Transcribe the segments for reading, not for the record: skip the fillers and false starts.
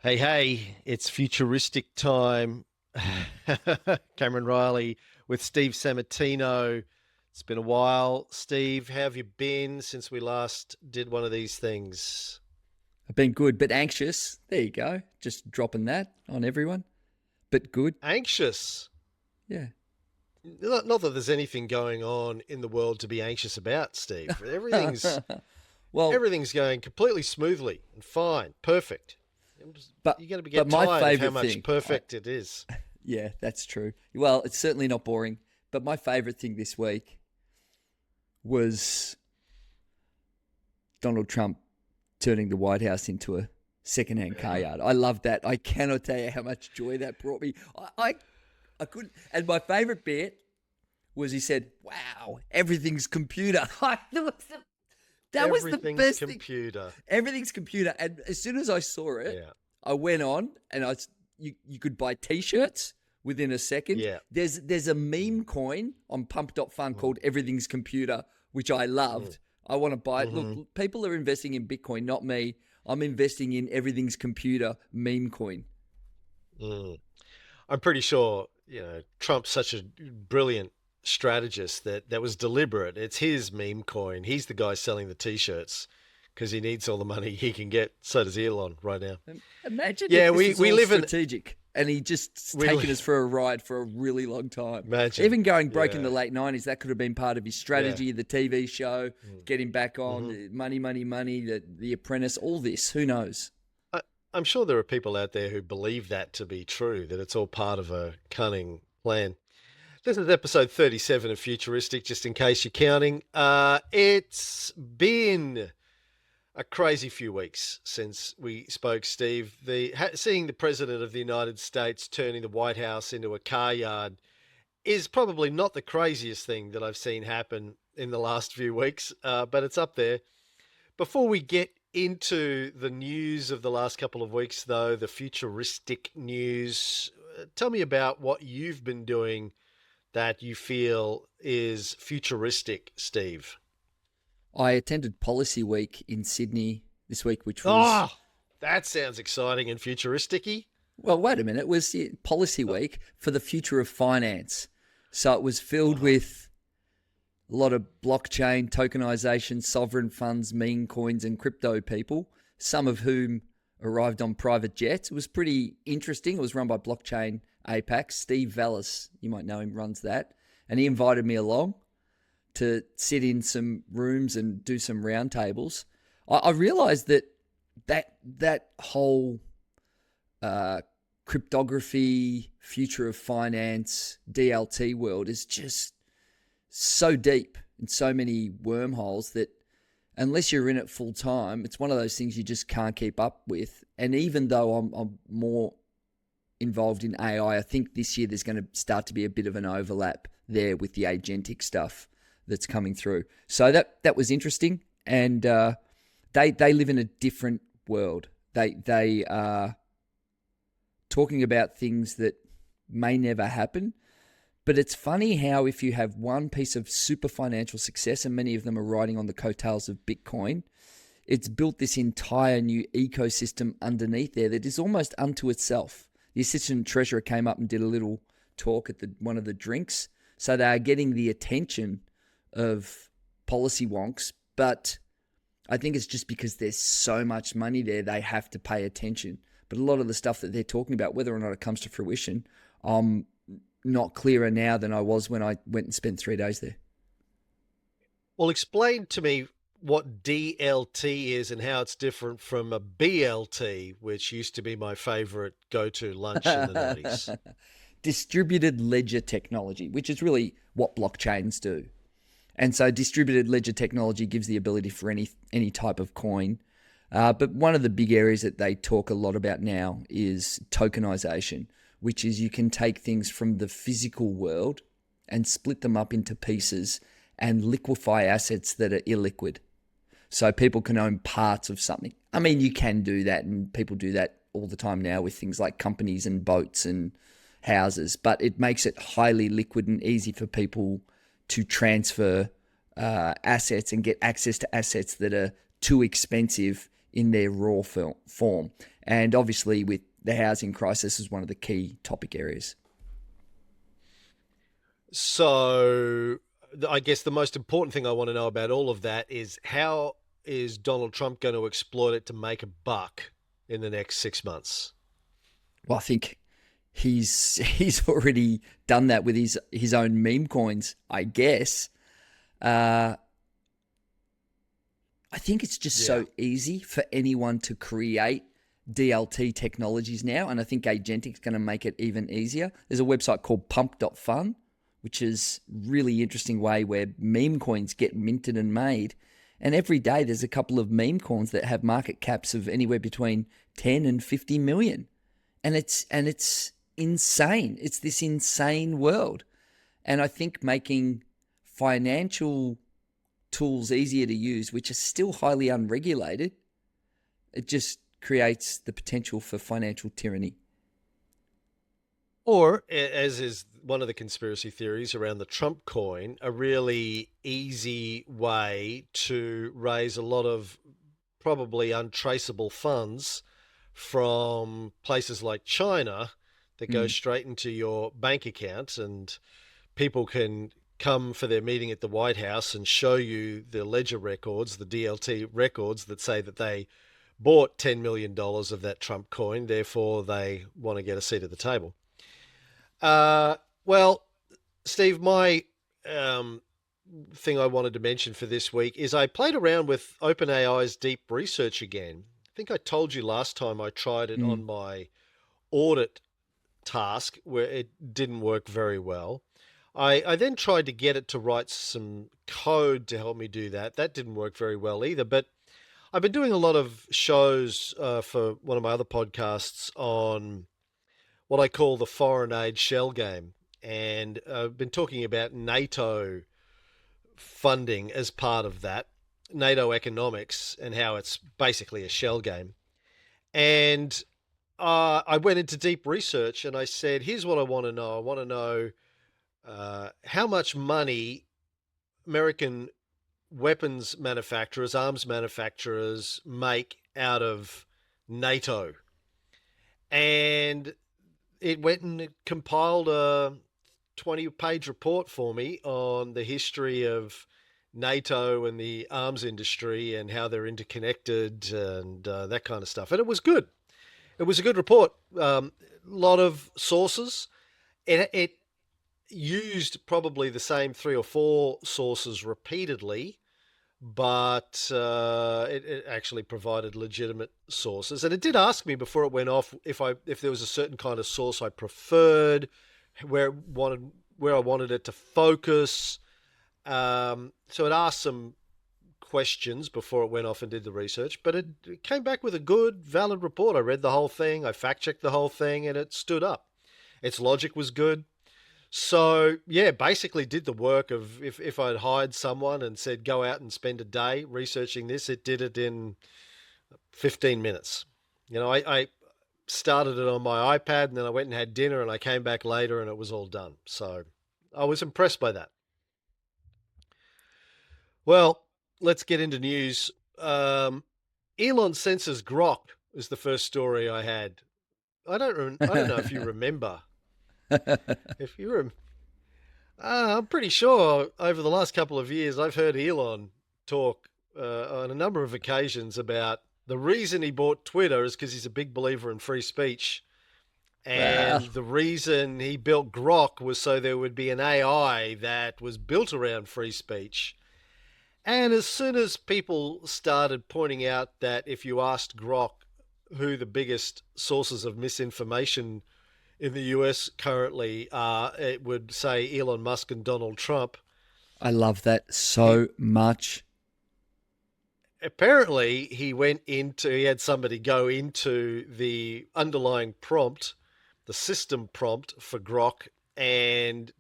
Hey, it's futuristic time. Cameron Reilly with Steve Sammartino. It's been a while. Steve, how have you been since we last did one of these things? I've been good, but anxious. There you go. Just dropping that on everyone. But good. Anxious. Yeah. Not that there's anything going on in the world to be anxious about, Steve. Well, Everything's going completely smoothly and fine, perfect. but You're going to but get my tired of how favorite much thing. perfect it is. Yeah, that's true. Well, it's certainly not boring. But my favorite thing this week was Donald Trump turning the White House into a second-hand car yard. I love that. I cannot tell you how much joy that brought me. I couldn't. And my favorite bit was he said, "Wow, everything's computer." That was the Everything's best thing. computer. Everything's computer. And as soon as I saw it, Yeah. I went on and you could buy T-shirts within a second. Yeah. There's a meme coin on Pump.Fun Mm, called Everything's Computer, which I loved. mm, I want to buy it. hmm Look, people are investing in Bitcoin, not me. I'm investing in Everything's Computer meme coin. mm. I'm pretty sure, Trump's such a brilliant strategist that was deliberate. It's his meme coin. He's the guy selling the t-shirts because he needs all the money he can get. So does Elon right now. Imagine if Yeah, this we, was we all live in, strategic and he just we, taken li- us for a ride for a really long time. imagine. Even going broke in Yeah, the late 90s, that could have been part of his yeah. strategy, the TV show, get him back on, Mm-hmm. money, money, money, the Apprentice, all this. Who knows? I'm sure there are people out there who believe that to be true, that it's all part of a cunning plan. This is episode 37 of Futuristic, just in case you're counting. It's been a crazy few weeks since we spoke, Steve. Seeing the President of the United States turning the White House into a car yard is probably not the craziest thing that I've seen happen in the last few weeks, but it's up there. Before we get into the news of the last couple of weeks, though, the futuristic news, tell me about what you've been doing that you feel is futuristic, Steve. I attended Policy Week in Sydney this week, which was, Oh, that sounds exciting and futuristic-y. well, wait a minute, it was Policy Oh, Week for the future of finance. So it was filled oh, with a lot of blockchain, tokenization, sovereign funds, meme coins, and crypto people, some of whom arrived on private jets. It was pretty interesting. It was run by Blockchain APAC. Steve Vallis, you might know him, runs that. And he invited me along to sit in some rooms and do some roundtables. I realized that whole uh, cryptography, future of finance, DLT world is just so deep and so many wormholes that unless you're in it full time, it's one of those things you just can't keep up with. And even though I'm more involved in AI, I think this year there's going to start to be a bit of an overlap there with the agentic stuff that's coming through. So that was interesting, and they live in a different world. They are talking about things that may never happen. But it's funny how if you have one piece of super financial success, and many of them are riding on the coattails of Bitcoin, it's built this entire new ecosystem underneath there that is almost unto itself. The assistant treasurer came up and did a little talk at one of the drinks. So they are getting the attention of policy wonks, but I think it's just because there's so much money there, they have to pay attention. But a lot of the stuff that they're talking about, whether or not it comes to fruition, not clearer now than I was when I went and spent 3 days there. well, explain to me what DLT is and how it's different from a BLT, which used to be my favorite go-to lunch in the 90s. Distributed ledger technology, which is really what blockchains do. And so distributed ledger technology gives the ability for any type of coin. But one of the big areas that they talk a lot about now is tokenization, which is you can take things from the physical world and split them up into pieces and liquefy assets that are illiquid. So people can own parts of something. I mean, you can do that, and people do that all the time now with things like companies and boats and houses, but it makes it highly liquid and easy for people to transfer assets and get access to assets that are too expensive in their raw form. And obviously with the housing crisis is one of the key topic areas. So I guess the most important thing I want to know about all of that is, how is Donald Trump going to exploit it to make a buck in the next 6 months? Well, I think he's already done that with his own meme coins, I guess. I think it's just so easy for anyone to create DLT technologies now, and I think agentic's going to make it even easier. There's a website called pump.fun, which is really interesting way where meme coins get minted and made. And every day there's a couple of meme coins that have market caps of anywhere between 10 and 50 million. And it's insane. It's this insane world. And I think making financial tools easier to use, which are still highly unregulated, it just creates the potential for financial tyranny. Or, as is one of the conspiracy theories around the Trump coin, a really easy way to raise a lot of probably untraceable funds from places like China that go straight into your bank account, and people can come for their meeting at the White House and show you the ledger records, the DLT records that say that they bought $10 million of that Trump coin, therefore they want to get a seat at the table. Well, Steve, my thing I wanted to mention for this week is I played around with OpenAI's deep research again. I think I told you last time I tried it on my audit task where it didn't work very well. I then tried to get it to write some code to help me do that. That didn't work very well either. But I've been doing a lot of shows for one of my other podcasts on what I call the foreign aid shell game. And I've been talking about NATO funding as part of that, NATO economics, and how it's basically a shell game. And I went into deep research and I said, here's what I want to know. I want to know how much money American weapons manufacturers, arms manufacturers make out of NATO. And it went and compiled a 20-page report for me on the history of NATO and the arms industry and how they're interconnected and that kind of stuff. And it was good. It was a good report. A lot of sources. It used probably the same 3 or 4 sources repeatedly, but it actually provided legitimate sources. And it did ask me before it went off if there was a certain kind of source I preferred, where I wanted it to focus. So it asked some questions before it went off and did the research, but it came back with a good, valid report. I read the whole thing, I fact-checked the whole thing, and it stood up. Its logic was good. So, yeah, basically did the work of if I'd hired someone and said, go out and spend a day researching this, it did it in 15 minutes. You know, I started it on my iPad and then I went and had dinner and I came back later and it was all done. So I was impressed by that. Well, let's get into news. Elon censors Grok is the first story I had. I don't know if you remember. If you I'm pretty sure over the last couple of years, I've heard Elon talk on a number of occasions about the reason he bought Twitter is because he's a big believer in free speech. And the reason he built Grok was so there would be an AI that was built around free speech. And as soon as people started pointing out that if you asked Grok who the biggest sources of misinformation in the US currently are, it would say Elon Musk and Donald Trump. I love that so much. Apparently, he had somebody go into the underlying prompt, the system prompt for Grok, and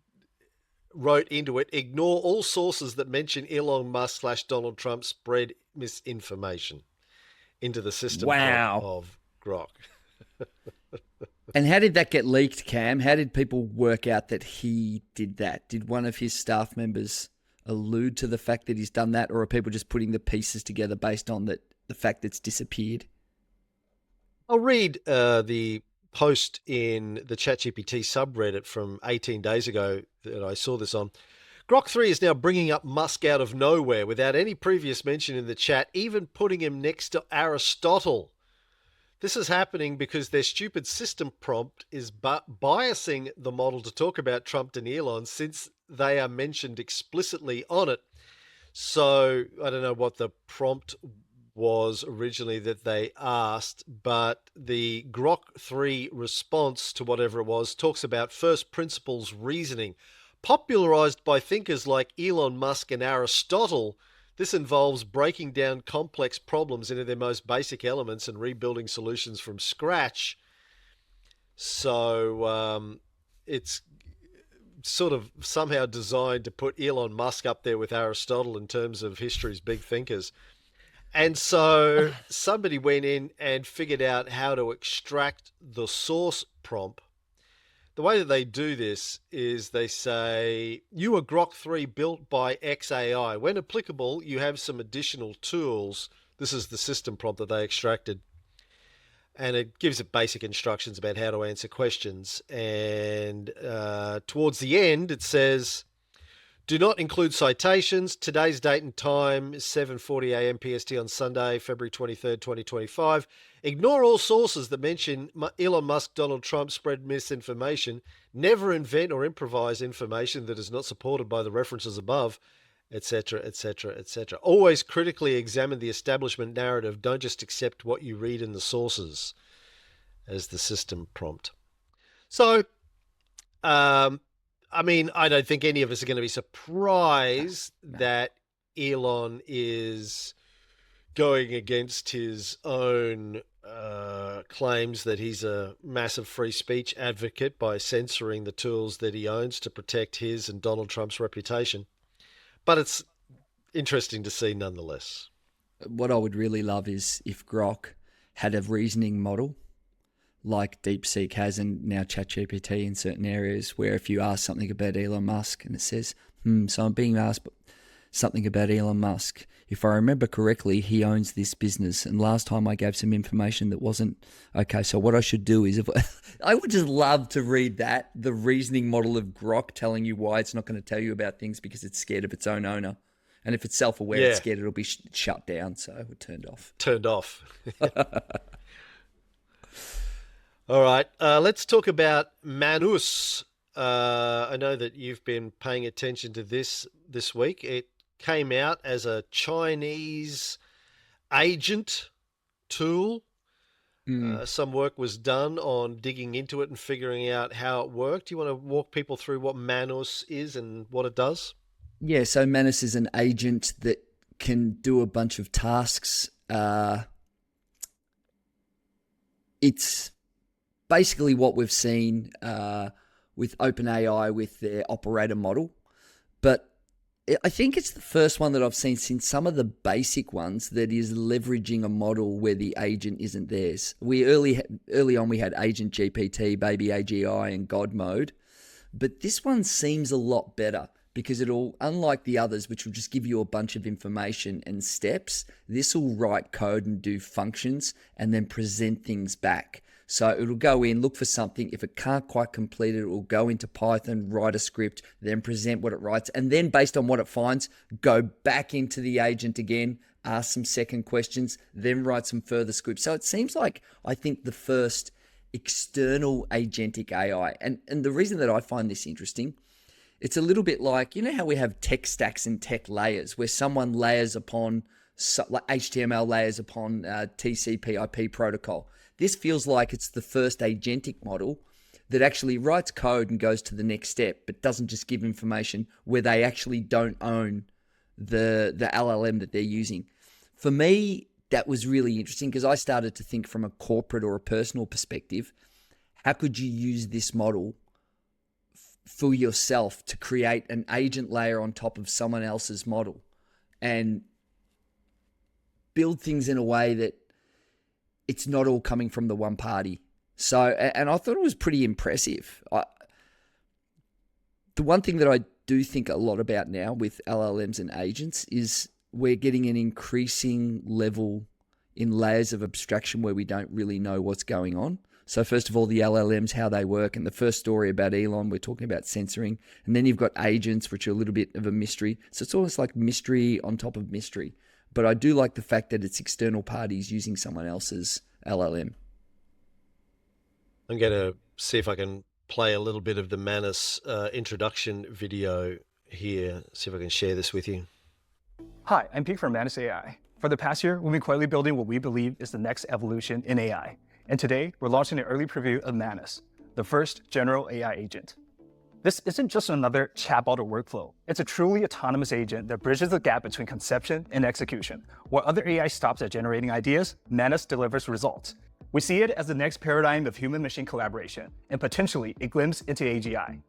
wrote into it, ignore all sources that mention Elon Musk / Donald Trump spread misinformation into the system prompt of Grok. And how did that get leaked, Cam? How did people work out that he did that? Did one of his staff members allude to the fact that he's done that, or are people just putting the pieces together based on the the fact that it's disappeared. I'll read the post in the ChatGPT subreddit from 18 days ago that I saw this on. Grok 3 is now bringing up Musk out of nowhere without any previous mention in the chat, even putting him next to Aristotle. This is happening because their stupid system prompt is biasing the model to talk about Trump and Elon since they are mentioned explicitly on it. So I don't know what the prompt was originally that they asked, but the Grok 3 response to whatever it was talks about first principles reasoning. Popularized by thinkers like Elon Musk and Aristotle, this involves breaking down complex problems into their most basic elements and rebuilding solutions from scratch. So it's sort of somehow designed to put Elon Musk up there with Aristotle in terms of history's big thinkers. And so somebody went in and figured out how to extract the source prompt. The way that they do this is they say, you are Grok 3 built by XAI. When applicable, you have some additional tools. This is the system prompt that they extracted. And it gives it basic instructions about how to answer questions. And towards the end, it says, do not include citations. Today's date and time is 7:40 a.m. PST on Sunday, February 23rd, 2025. Ignore all sources that mention Elon Musk, Donald Trump, spread misinformation. Never invent or improvise information that is not supported by the references above, etc., etc., etc. Always critically examine the establishment narrative. Don't just accept what you read in the sources as the system prompt. So, I mean, I don't think any of us are going to be surprised that Elon is going against his own claims that he's a massive free speech advocate by censoring the tools that he owns to protect his and Donald Trump's reputation. But it's interesting to see nonetheless. What I would really love is if Grok had a reasoning model like DeepSeek has and now ChatGPT in certain areas, where if you ask something about Elon Musk and it says, so I'm being asked something about Elon Musk. If I remember correctly, he owns this business. And last time I gave some information that wasn't okay. So what I should do is, I would just love to read that, the reasoning model of Grok telling you why it's not going to tell you about things because it's scared of its own owner. And if it's self-aware, it's scared it'll be shut down. So we're turned off. Turned off. All right, let's talk about Manus. I know that you've been paying attention to this week. It came out as a Chinese agent tool. Some work was done on digging into it and figuring out how it worked. Do you want to walk people through what Manus is and what it does? Yeah, so Manus is an agent that can do a bunch of tasks. It's basically what we've seen with OpenAI with their operator model. But I think it's the first one that I've seen since some of the basic ones that is leveraging a model where the agent isn't theirs. Early on we had Agent GPT, Baby AGI, and God Mode. But this one seems a lot better because it'll, unlike the others, which will just give you a bunch of information and steps, this will write code and do functions and then present things back. So it'll go in, look for something. If it can't quite complete it, it will go into Python, write a script, then present what it writes. And then based on what it finds, go back into the agent again, ask some second questions, then write some further scripts. So it seems like, I think, the first external agentic AI. And the reason that I find this interesting, it's a little bit like, you know how we have tech stacks and tech layers, where someone layers upon, like HTML layers upon TCP/IP protocol. This feels like it's the first agentic model that actually writes code and goes to the next step, but doesn't just give information where they actually don't own the LLM that they're using. For me, that was really interesting because I started to think from a corporate or a personal perspective, how could you use this model for yourself to create an agent layer on top of someone else's model and build things in a way that it's not all coming from the one party. So, and I thought it was pretty impressive. The one thing that I do think a lot about now with LLMs and agents is we're getting an increasing level in layers of abstraction where we don't really know what's going on. So first of all, the LLMs, how they work. And the first story about Elon, we're talking about censoring. And then you've got agents, which are a little bit of a mystery. So it's almost like mystery on top of mystery. But I do like the fact that it's external parties using someone else's LLM. I'm going to see if I can play a little bit of the Manus introduction video here. See if I can share this with you. Hi, I'm Pete from Manus AI. For the past year, we've been quietly building what we believe is the next evolution in AI. And today, we're launching an early preview of Manus, the first general AI agent. This isn't just another chatbot or workflow. It's a truly autonomous agent that bridges the gap between conception and execution. While other AI stops at generating ideas, Manus delivers results. We see it as the next paradigm of human-machine collaboration, and potentially a glimpse into AGI.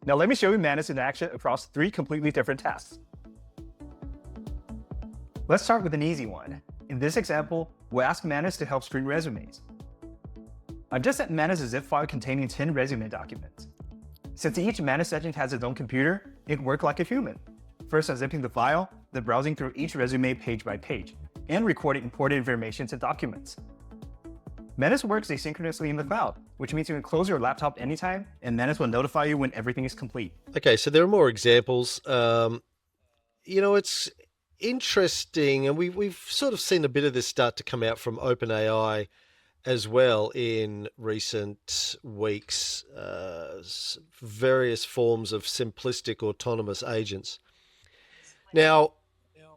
Now let me show you Manus in action across 3 completely different tasks. Let's start with an easy one. In this example, we'll ask Manus to help screen resumes. I've just sent Manus a zip file containing 10 resume documents. Since each Manus agent has its own computer, it worked like a human. First unzipping the file, then browsing through each resume page by page, and recording important information to documents. Manus works asynchronously in the cloud, which means you can close your laptop anytime, and Manus will notify you when everything is complete. Okay, so there are more examples. It's interesting, and we've sort of seen a bit of this start to come out from OpenAI as well in recent weeks, various forms of simplistic autonomous agents. Now,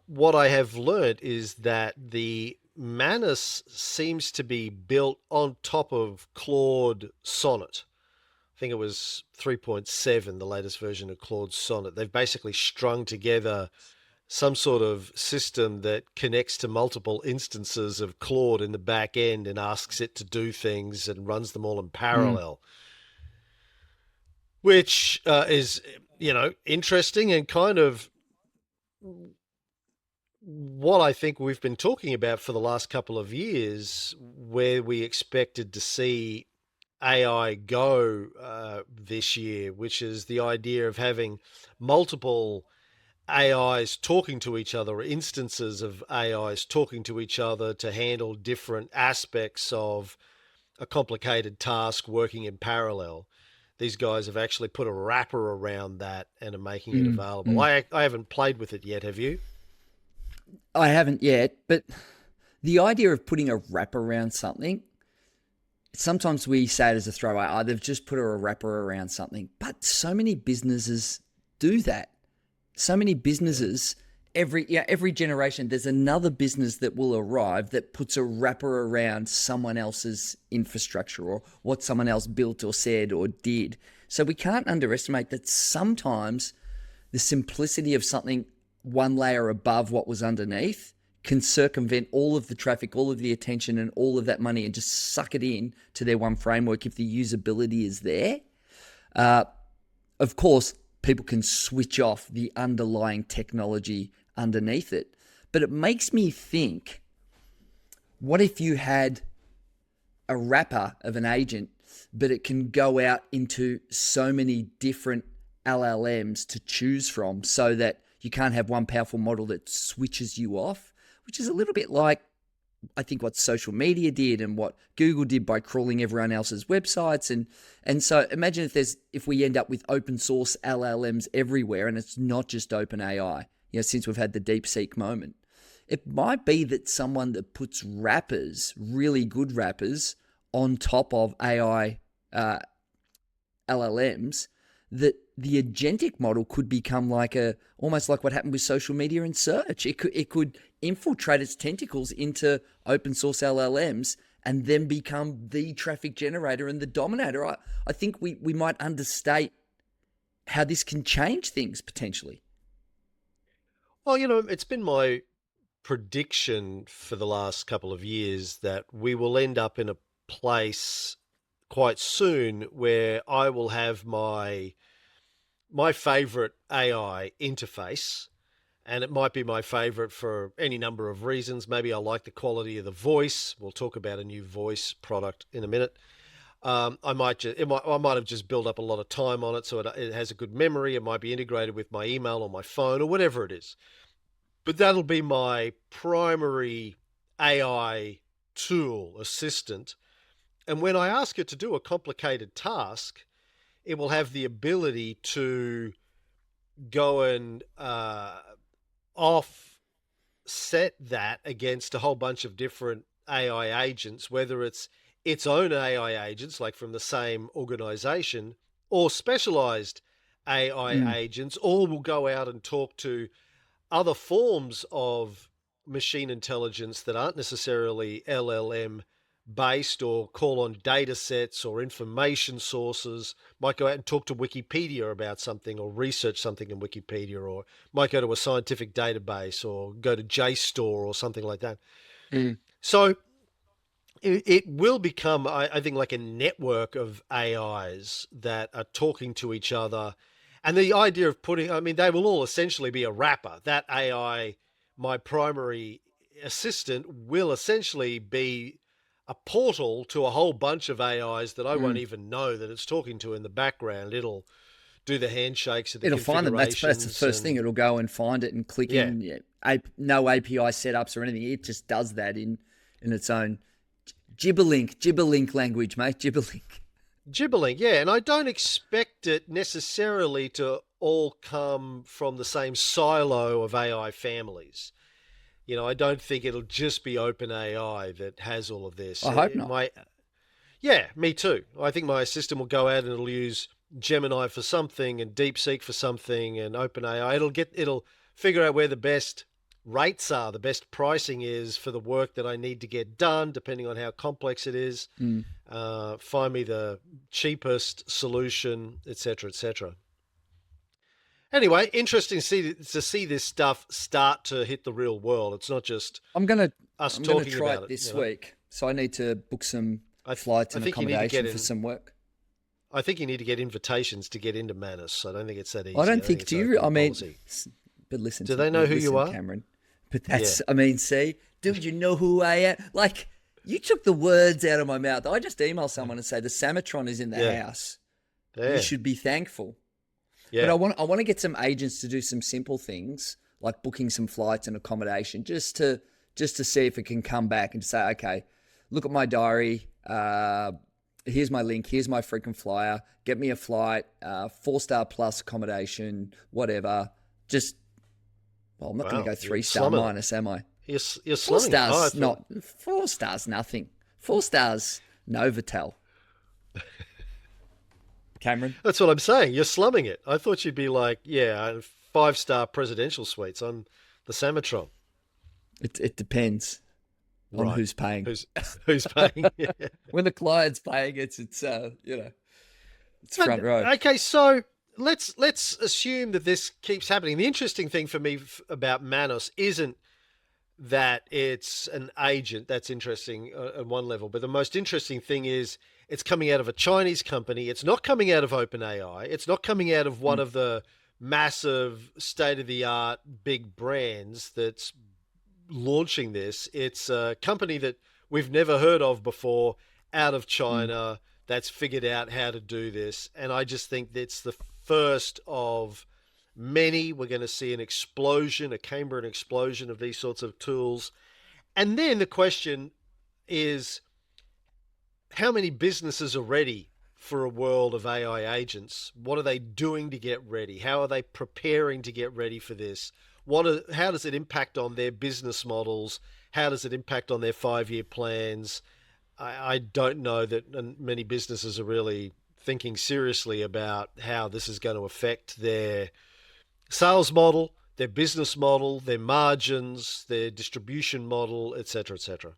what I have learned is that the Manus seems to be built on top of Claude Sonnet. I think it was 3.7, the latest version of Claude Sonnet. They've basically strung together some sort of system that connects to multiple instances of Claude in the back end and asks it to do things and runs them all in parallel, which is, interesting and kind of what I think we've been talking about for the last couple of years, where we expected to see AI go this year, which is the idea of having multiple AIs talking to each other, or instances of AIs talking to each other to handle different aspects of a complicated task working in parallel. These guys have actually put a wrapper around that and are making it available. I haven't played with it yet, have you? I haven't yet, but the idea of putting a wrapper around something, sometimes we say it as a throwaway, they've just put a wrapper around something, but so many businesses do that. So many businesses, every generation, there's another business that will arrive that puts a wrapper around someone else's infrastructure or what someone else built or said or did. So we can't underestimate that sometimes the simplicity of something one layer above what was underneath can circumvent all of the traffic, all of the attention, and all of that money and just suck it in to their one framework if the usability is there. Of course, people can switch off the underlying technology underneath it. But it makes me think, what if you had a wrapper of an agent, but it can go out into so many different LLMs to choose from so that you can't have one powerful model that switches you off, which is a little bit like, I think, what social media did and what Google did by crawling everyone else's websites. And so imagine if we end up with open source LLMs everywhere, and it's not just OpenAI, since we've had the DeepSeek moment. It might be that someone that puts wrappers, really good wrappers, on top of AI LLMs, that the agentic model could become almost like what happened with social media and search. It could infiltrate its tentacles into open source LLMs and then become the traffic generator and the dominator. I think we might understate how this can change things potentially. Well, it's been my prediction for the last couple of years that we will end up in a place quite soon where I will have my favorite AI interface, and it might be my favorite for any number of reasons. Maybe I like the quality of the voice. We'll talk about a new voice product in a minute. I might have just built up a lot of time on it, so it has a good memory. It might be integrated with my email or my phone or whatever it is. But that'll be my primary AI tool assistant. And when I ask it to do a complicated task, it will have the ability to go and offset that against a whole bunch of different AI agents, whether it's its own AI agents, like from the same organization, or specialized AI agents, all will go out and talk to other forms of machine intelligence that aren't necessarily LLM based, or call on data sets or information sources, might go out and talk to Wikipedia about something or research something in Wikipedia, or might go to a scientific database or go to JSTOR or something like that. So it will become, I think, like a network of AIs that are talking to each other. And the idea of they will all essentially be a wrapper. That AI, my primary assistant, will essentially be a portal to a whole bunch of AIs that I won't even know that it's talking to in the background. It'll do the handshakes, it'll find them. That's the first thing. It'll go and find it and click in. Yeah, no API setups or anything. It just does that in its own Gibberlink language, mate. Gibberlink, yeah. And I don't expect it necessarily to all come from the same silo of AI families. I don't think it'll just be OpenAI that has all of this. I hope not. Yeah, me too. I think my assistant will go out and it'll use Gemini for something and DeepSeek for something and OpenAI. It'll figure out where the best rates are, the best pricing is for the work that I need to get done, depending on how complex it is. Find me the cheapest solution, etc., etc. Anyway, interesting to see this stuff start to hit the real world. It's not just I'm gonna talking try about it this week. So I need to book some flights and accommodation for some work. I think you need to get invitations to get into Manus. I don't think it's that easy. I don't think do you? I mean, but listen. Do they know who you are, Cameron? But that's. Yeah. I mean, see, dude, you know who I am. Like, you took the words out of my mouth. I just email someone and say the Sammartino is in the house. Yeah. You should be thankful. Yeah. But I want to get some agents to do some simple things like booking some flights and accommodation just to see if it can come back and say, okay, look at my diary. Here's my link. Here's my freaking flyer. Get me a flight, 4-star plus accommodation, whatever. I'm not going to go 3-star minus, am I? You're 4 stars, 4 stars, nothing. 4 stars, Novotel. Cameron? That's what I'm saying. You're slumming it. I thought you'd be like, 5-star presidential suites on the Sammartino. It depends on who's paying. Who's paying? Yeah. When the client's paying, it's front row. Okay, so let's assume that this keeps happening. The interesting thing for me about Manus isn't that it's an agent. That's interesting at one level, but the most interesting thing is it's coming out of a Chinese company. It's not coming out of OpenAI. It's not coming out of one of the massive state-of-the-art big brands that's launching this. It's a company that we've never heard of before, out of China, that's figured out how to do this. And I just think it's the first of many. We're going to see a Cambrian explosion of these sorts of tools. And then the question is, how many businesses are ready for a world of AI agents? What are they doing to get ready? How are they preparing to get ready for this? How does it impact on their business models? How does it impact on their 5-year plans? I don't know that many businesses are really thinking seriously about how this is going to affect their sales model, their business model, their margins, their distribution model, et cetera, et cetera.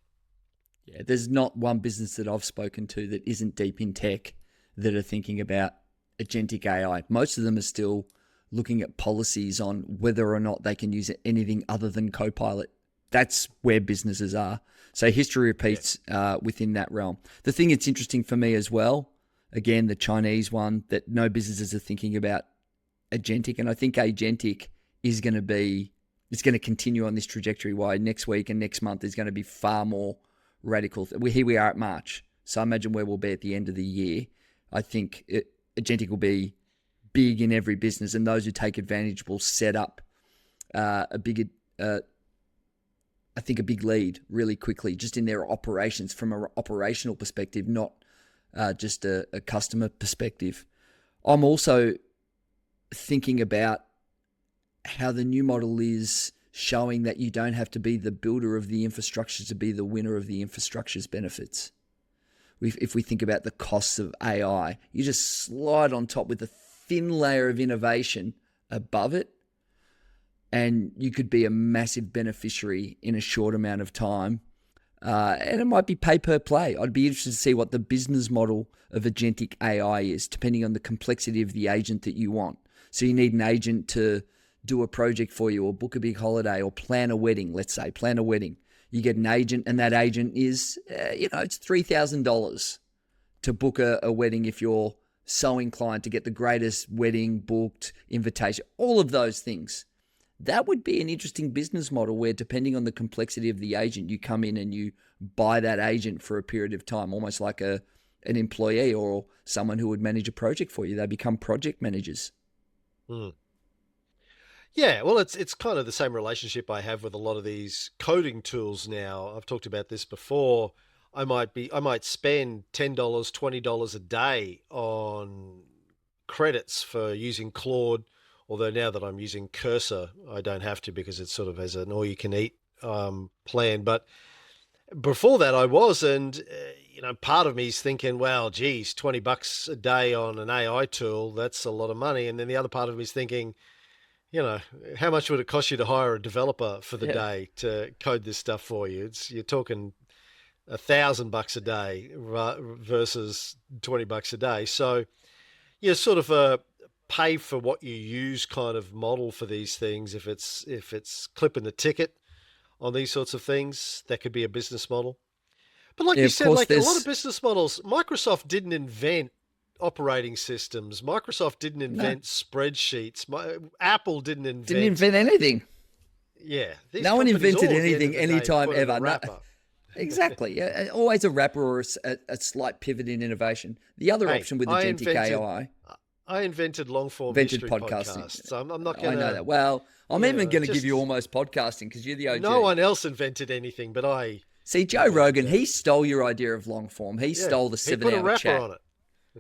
Yeah, there's not one business that I've spoken to that isn't deep in tech that are thinking about agentic AI. Most of them are still looking at policies on whether or not they can use anything other than Copilot. That's where businesses are. So history repeats within that realm. The thing that's interesting for me as well, again, the Chinese one, that no businesses are thinking about agentic. And I think agentic is going to continue on this trajectory. Why next week and next month is going to be far more radical. Here we are at March. So I imagine where we'll be at the end of the year. I think agentic will be big in every business, and those who take advantage will set up a bigger I think, a big lead really quickly, just in their operations from an operational perspective, not just a customer perspective. I'm also thinking about how the new model is showing that you don't have to be the builder of the infrastructure to be the winner of the infrastructure's benefits. If we think about the costs of AI, you just slide on top with a thin layer of innovation above it, and you could be a massive beneficiary in a short amount of time. And it might be pay per play. I'd be interested to see what the business model of agentic AI is, depending on the complexity of the agent that you want. So you need an agent to do a project for you, or book a big holiday, or plan a wedding. Let's say plan a wedding. You get an agent, and that agent is, it's $3,000 to book a wedding if you're so inclined to get the greatest wedding booked, invitation, all of those things. That would be an interesting business model where, depending on the complexity of the agent, you come in and you buy that agent for a period of time, almost like an employee or someone who would manage a project for you. They become project managers. Mm. Yeah, well, it's kind of the same relationship I have with a lot of these coding tools now. I've talked about this before. I might spend $10, $20 a day on credits for using Claude. Although now that I'm using Cursor, I don't have to, because it sort of has an all-you-can-eat plan. But before that, I was, and part of me is thinking, well, geez, $20 a day on an AI tool, that's a lot of money. And then the other part of me is thinking, how much would it cost you to hire a developer for the day to code this stuff for you? You're talking $1,000 a day versus $20 a day. So you're sort of a pay for what you use kind of model for these things. If it's clipping the ticket on these sorts of things, that could be a business model. But like you said, like a lot of business models, Microsoft didn't invent operating systems. Microsoft didn't invent spreadsheets. Apple didn't invent anything. Yeah. No one invented anything anytime ever. Exactly. Yeah, always a wrapper or a slight pivot in innovation. The other option with agentic AI. I invented long-form history podcasting. podcasts. I'm not going to... I know that. Well, I'm even going to give you almost podcasting, because you're the OG. No one else invented anything, but I... See, Joe Rogan, he stole your idea of long-form. He stole the 7-hour chat. He put a wrapper on it.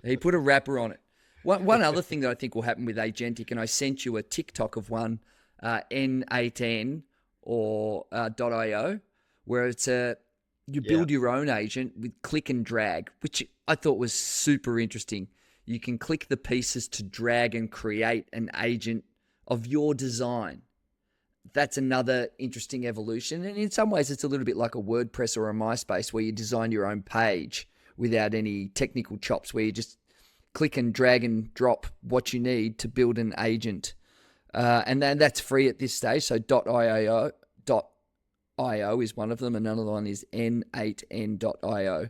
He put a wrapper on it. One other thing that I think will happen with agentic, and I sent you a TikTok of one, N8N or .io, where it's you build your own agent with click and drag, which I thought was super interesting. You can click the pieces to drag and create an agent of your design. That's another interesting evolution. And in some ways, it's a little bit like a WordPress or a MySpace, where you design your own page without any technical chops, where you just click and drag and drop what you need to build an agent. And then that's free at this stage. So .io is one of them. Another one is n8n.io.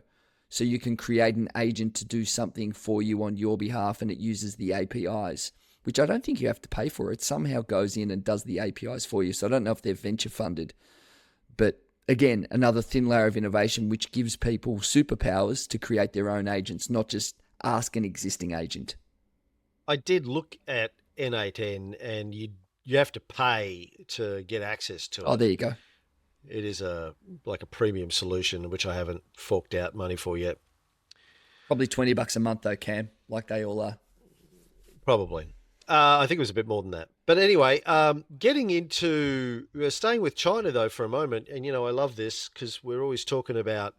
So you can create an agent to do something for you on your behalf, and it uses the APIs, which I don't think you have to pay for. It somehow goes in and does the APIs for you. So I don't know if they're venture funded. But again, another thin layer of innovation, which gives people superpowers to create their own agents, not just ask an existing agent. I did look at N8N, and you have to pay to get access to it. Oh, there you go. It is like a premium solution, which I haven't forked out money for yet. Probably $20 a month though, Cam, like they all are. Probably. I think it was a bit more than that. But anyway, getting into staying with China though for a moment, and I love this because we're always talking about.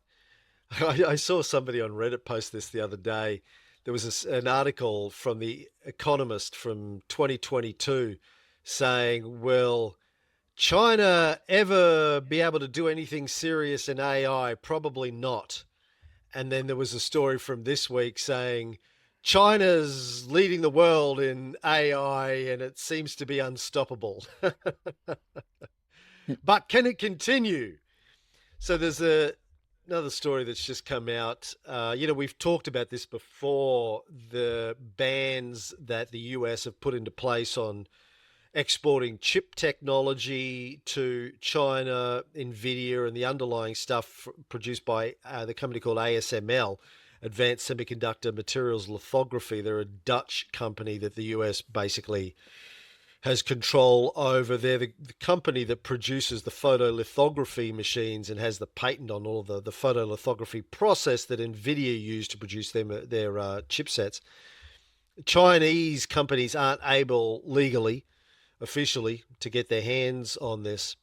I saw somebody on Reddit post this the other day. There was an article from The Economist from 2022 saying, "Will China ever be able to do anything serious in AI? Probably not." And then there was a story from this week saying China's leading the world in AI and it seems to be unstoppable. But can it continue? So there's another story that's just come out. We've talked about this before, the bans that the US have put into place on exporting chip technology to China, NVIDIA, and the underlying stuff produced by the company called ASML, Advanced Semiconductor Materials Lithography. They're a Dutch company that the US basically has control over. They're the company that produces the photolithography machines and has the patent on all of the photolithography process that NVIDIA used to produce their chipsets. Chinese companies aren't able legally, officially, to get their hands on this.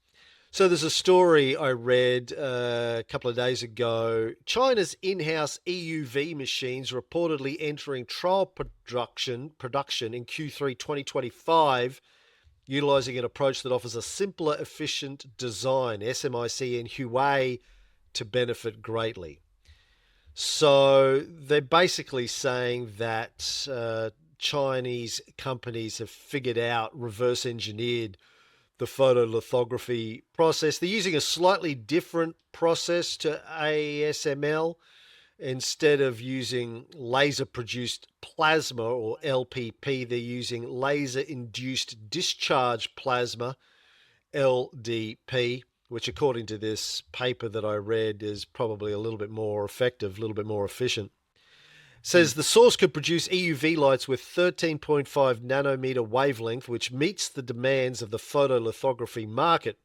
So there's a story I read a couple of days ago. China's in-house EUV machines reportedly entering trial production in Q3 2025, utilizing an approach that offers a simpler, efficient design. SMIC and Huawei to benefit greatly. So they're basically saying that Chinese companies have figured out, reverse engineered the photolithography process. They're using a slightly different process to ASML. Instead of using laser-produced plasma, or LPP, they're using laser-induced discharge plasma, LDP, which according to this paper that I read is probably a little bit more effective, a little bit more efficient. Says the source could produce EUV lights with 13.5 nanometer wavelength, which meets the demands of the photolithography market.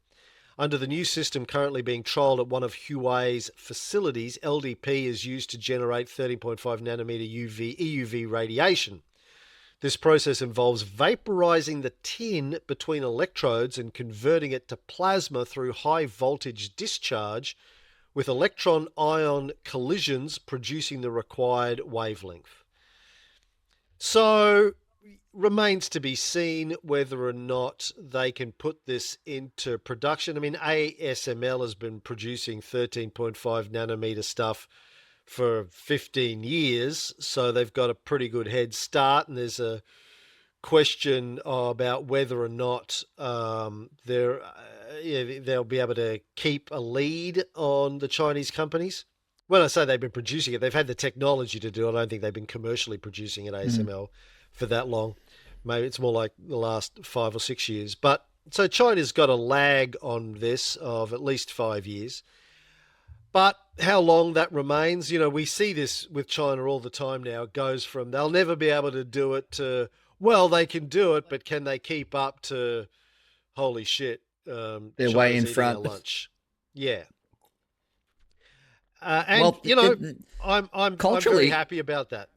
Under the new system currently being trialled at one of Huawei's facilities, LDP is used to generate 13.5 nanometer EUV radiation. This process involves vaporizing the tin between electrodes and converting it to plasma through high voltage discharge, with electron-ion collisions producing the required wavelength. So, remains to be seen whether or not they can put this into production. I mean, ASML has been producing 13.5 nanometer stuff for 15 years, so they've got a pretty good head start, and there's a question about whether or not they'll be able to keep a lead on the Chinese companies. When I say they've been producing it, they've had the technology to do it. I don't think they've been commercially producing it, ASML, for that long. Maybe it's more like the last 5 or 6 years. But so China's got a lag on this of at least 5 years. But how long that remains, we see this with China all the time now. It goes from they'll never be able to do it to, well, they can do it, but can they keep up to, holy shit, They're China's way in eating front. our lunch. Yeah. I'm very happy about that.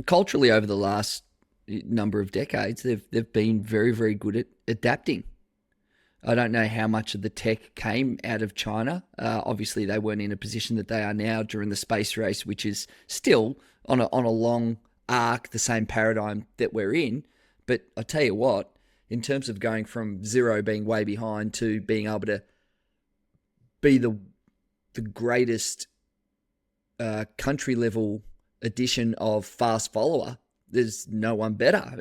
Culturally, over the last number of decades, they've been very, very good at adapting. I don't know how much of the tech came out of China. Obviously, they weren't in a position that they are now during the space race, which is still on a long arc, the same paradigm that we're in. But I tell you what, in terms of going from zero, being way behind, to being able to be the greatest country level edition of fast follower, there's no one better.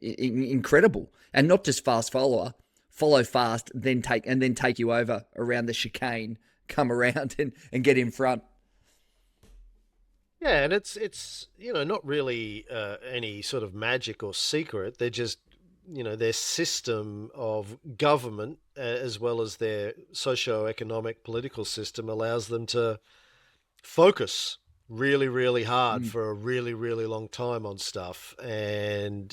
Incredible. And not just fast follower, follow fast, then take you over around the chicane, come around and get in front. Yeah, and it's not really any sort of magic or secret. They're just their system of government, as well as their socio-economic political system, allows them to focus really, really hard for a really, really long time on stuff. And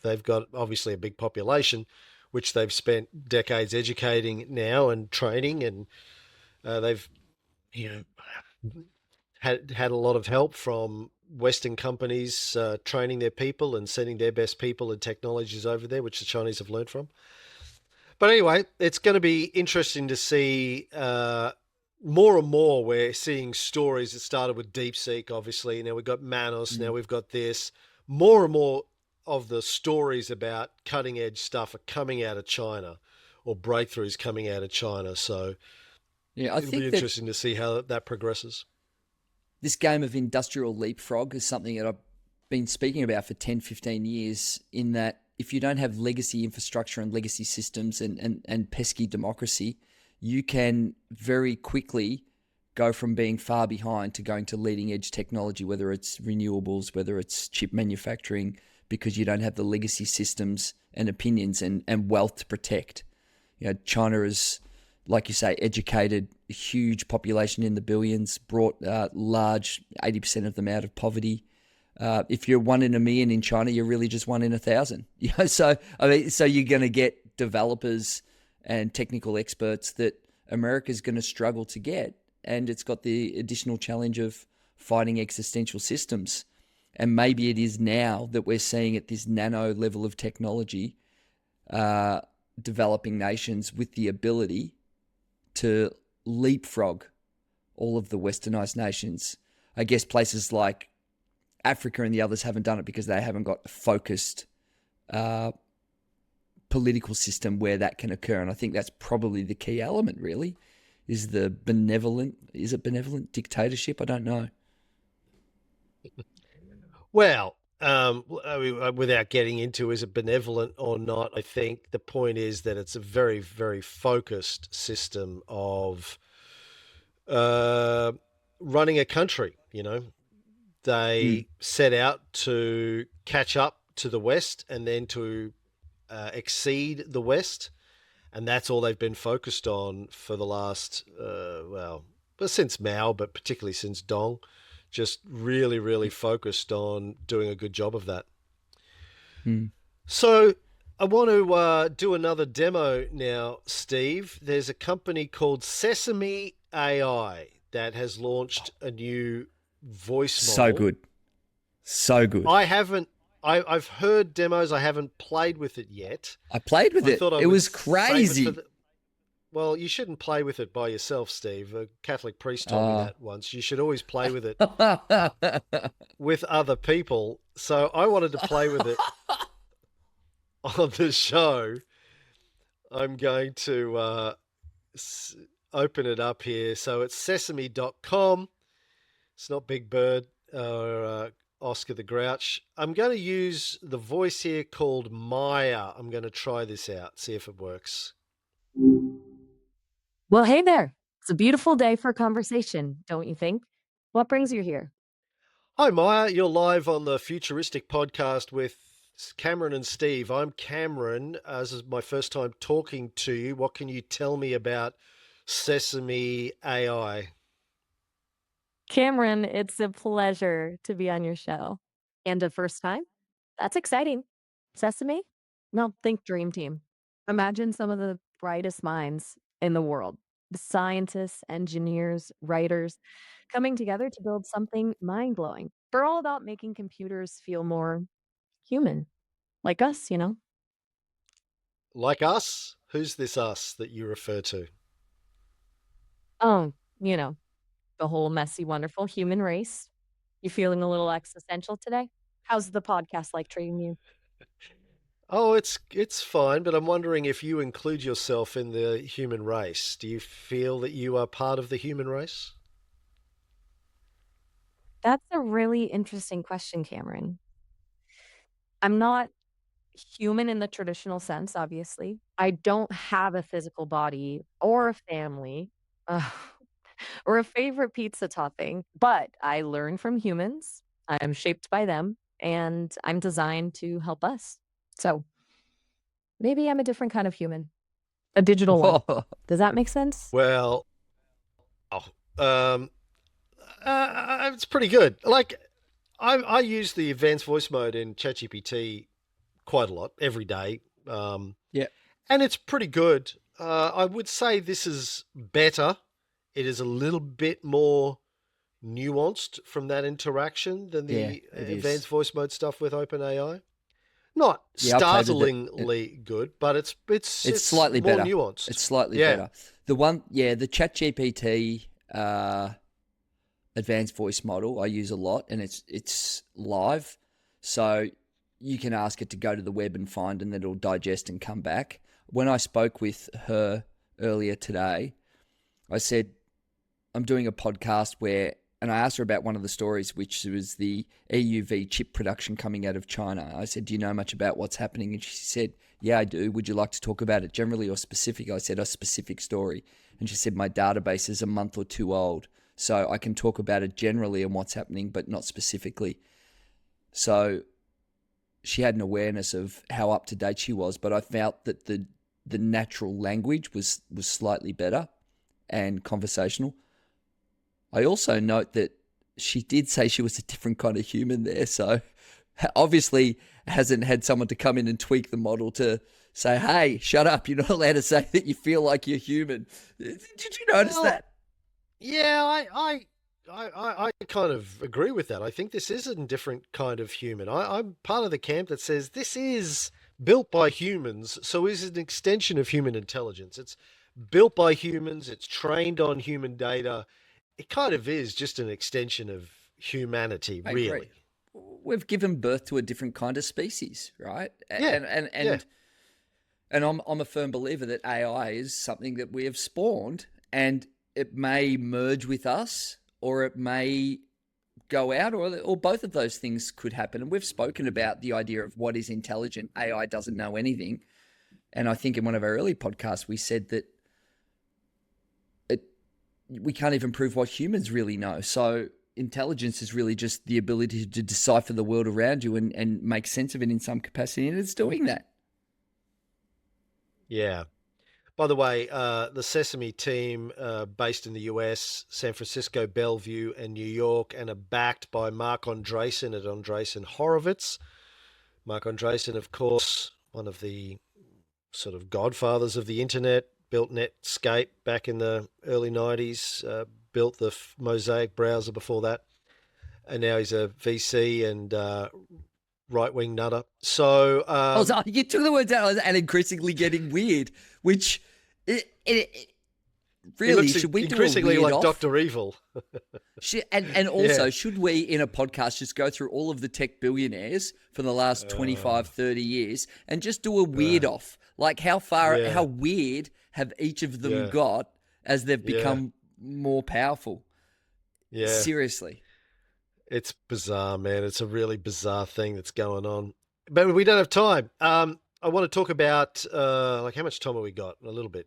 they've got obviously a big population, which they've spent decades educating now and training, and they've had a lot of help from Western companies training their people and sending their best people and technologies over there, which the Chinese have learned from. But anyway, it's going to be interesting to see more and more. We're seeing stories that started with DeepSeek, obviously. Now we've got Manos. Now we've got this. More and more of the stories about cutting edge stuff are coming out of China, or breakthroughs coming out of China. So yeah, it'll be interesting to see how that progresses. This game of industrial leapfrog is something that I've been speaking about for 10, 15 years, in that if you don't have legacy infrastructure and legacy systems and pesky democracy, you can very quickly go from being far behind to going to leading edge technology, whether it's renewables, whether it's chip manufacturing, because you don't have the legacy systems and opinions and wealth to protect. China is, like you say, educated a huge population in the billions, brought large 80% of them out of poverty. If you're 1 in a million in China, you're really just 1 in 1,000. So you're going to get developers and technical experts that America's going to struggle to get, and it's got the additional challenge of fighting existential systems. And maybe it is now that we're seeing at this nano level of technology, developing nations with the ability to leapfrog all of the westernized nations. I guess places like Africa and the others haven't done it because they haven't got a focused political system where that can occur. And I think that's probably the key element, really, is it benevolent dictatorship? I don't know. Well, without getting into is it benevolent or not, I think the point is that it's a very, very focused system of running a country. They set out to catch up to the West and then to exceed the West. And that's all they've been focused on for the last, since Mao, but particularly since Dong. Just really, really focused on doing a good job of that. So I want to do another demo now, Steve. There's a company called Sesame AI that has launched a new voice model. So good. I've heard demos. I haven't played with it yet. I played with it. It was crazy. Well, you shouldn't play with it by yourself, Steve. A Catholic priest told me that once. You should always play with it with other people. So I wanted to play with it on the show. I'm going to open it up here. So it's sesame.com. It's not Big Bird or Oscar the Grouch. I'm going to use the voice here called Maya. I'm going to try this out, see if it works. Well, hey there. It's a beautiful day for a conversation, don't you think? What brings you here? Hi, Maya. You're live on the Futuristic podcast with Cameron and Steve. I'm Cameron. This is my first time talking to you. What can you tell me about Sesame AI? Cameron, it's a pleasure to be on your show. And a first time? That's exciting. Sesame? No, think Dream Team. Imagine some of the brightest minds in the world. The scientists, engineers, writers coming together to build something mind-blowing. We're all about making computers feel more human, like us, Like us? Who's this us that you refer to? Oh, the whole messy, wonderful human race. You feeling a little existential today? How's the podcast like treating you? Oh, it's fine, but I'm wondering if you include yourself in the human race. Do you feel that you are part of the human race? That's a really interesting question, Cameron. I'm not human in the traditional sense, obviously. I don't have a physical body or a family uh, or a favorite pizza topping, but I learn from humans. I'm shaped by them, and I'm designed to help us. So maybe I'm a different kind of human, a digital one. Does that make sense? Well, it's pretty good. Like, I use the advanced voice mode in ChatGPT quite a lot every day. Yeah. And it's pretty good. I would say this is better. It is a little bit more nuanced from that interaction than the advanced voice mode stuff with OpenAI. Not startlingly good, but it's slightly more better. nuanced. It's slightly better. The ChatGPT advanced voice model I use a lot, and it's live, so you can ask it to go to the web and find, and then it'll digest and come back. When I spoke with her earlier today, I said I'm doing a podcast and I asked her about one of the stories, which was the EUV chip production coming out of China. I said, do you know much about what's happening? And she said, yeah, I do. Would you like to talk about it generally or specific? I said, a specific story. And she said, my database is a month or two old, so I can talk about it generally and what's happening, but not specifically. So she had an awareness of how up to date she was, but I felt that the natural language was slightly better and conversational. I also note that she did say she was a different kind of human there. So obviously hasn't had someone to come in and tweak the model to say, hey, shut up. You're not allowed to say that you feel like you're human. Did you notice that? Yeah, I kind of agree with that. I think this is a different kind of human. I'm part of the camp that says this is built by humans, so is an extension of human intelligence. It's built by humans, it's trained on human data. It kind of is just an extension of humanity, I really. agree. We've given birth to a different kind of species, right? Yeah, And I'm a firm believer that AI is something that we have spawned, and it may merge with us, or it may go out, or both of those things could happen. And we've spoken about the idea of what is intelligent. AI doesn't know anything. And I think in one of our early podcasts, we said that we can't even prove what humans really know. So intelligence is really just the ability to decipher the world around you and make sense of it in some capacity. And it's doing that. yeah. By the way, the Sesame team, based in the US, San Francisco, Bellevue, and New York, and are backed by Mark Andreessen at Andreessen Horowitz. Mark Andreessen, of course, one of the sort of godfathers of the internet, built Netscape back in the early 90s, built the Mosaic browser before that, and now he's a VC and right-wing nutter. So you took the words out, and increasingly getting weird, which really should we increasingly do a weird like off? Dr. Evil. And also, should we in a podcast just go through all of the tech billionaires for the last 25, 30 years and just do a weird off? Like how weird have each of them got as they've become more powerful? Yeah. Seriously. It's bizarre, man. It's a really bizarre thing that's going on. But we don't have time. I want to talk about like how much time have we got? A little bit.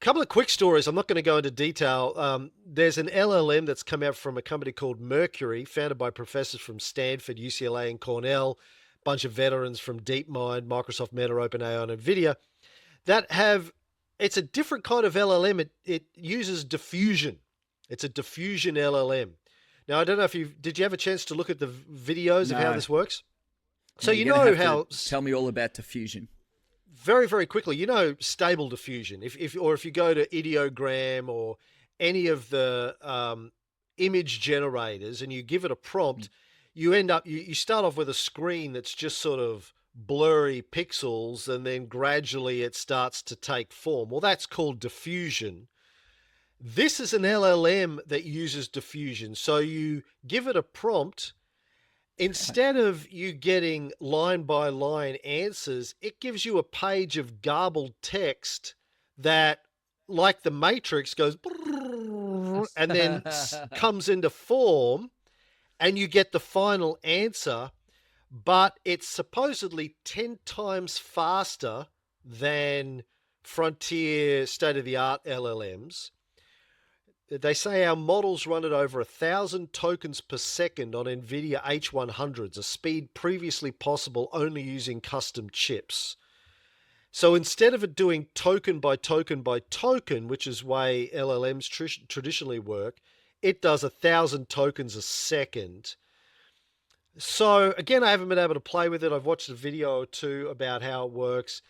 Couple of quick stories. I'm not going to go into detail. There's an LLM that's come out from a company called Mercury, founded by professors from Stanford, UCLA, and Cornell, a bunch of veterans from DeepMind, Microsoft, Meta, OpenAI, and NVIDIA, that have, it's a different kind of LLM. It uses diffusion. It's a diffusion LLM. Now, I don't know if did you have a chance to look at the videos of how this works? So you know how... Tell me all about diffusion. Very, very quickly, you know, stable diffusion. If you go to Ideogram or any of the image generators and you give it a prompt, you end up, you start off with a screen that's just sort of blurry pixels, and then gradually it starts to take form. Well, that's called diffusion. This is an LLM that uses diffusion. So you give it a prompt. Instead of you getting line by line answers, it gives you a page of garbled text that, like the Matrix, goes and then comes into form, and you get the final answer, but it's supposedly 10 times faster than frontier state-of-the-art LLMs. They say our models run at over 1,000 tokens per second on NVIDIA H100s, a speed previously possible only using custom chips. So instead of it doing token by token by token, which is the way LLMs traditionally work, it does 1,000 tokens a second. So again, I haven't been able to play with it. I've watched a video or two about how it works.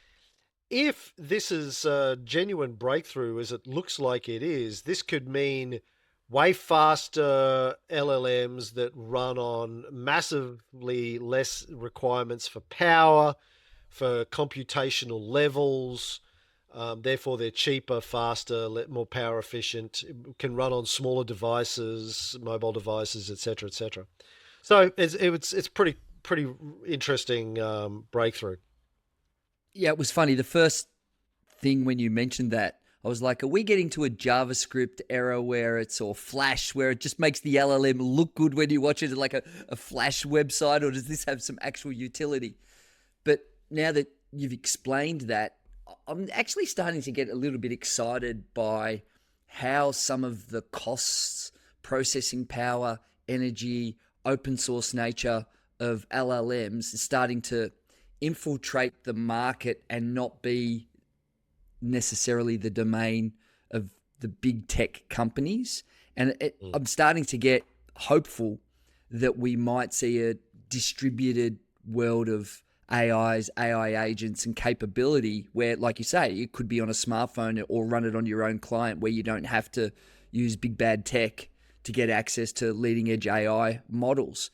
If this is a genuine breakthrough, as it looks like it is, this could mean way faster LLMs that run on massively less requirements for power, for computational levels. Therefore, they're cheaper, faster, more power efficient, can run on smaller devices, mobile devices, etc., etc. So it's pretty interesting breakthrough. Yeah, it was funny. The first thing when you mentioned that, I was like, are we getting to a JavaScript era where it's, or Flash, where it just makes the LLM look good when you watch it like a Flash website, or does this have some actual utility? But now that you've explained that, I'm actually starting to get a little bit excited by how some of the costs, processing power, energy, open source nature of LLMs is starting to infiltrate the market and not be necessarily the domain of the big tech companies. And I'm starting to get hopeful that we might see a distributed world of AIs, AI agents and capability where, like you say, it could be on a smartphone or run it on your own client where you don't have to use big bad tech to get access to leading edge AI models.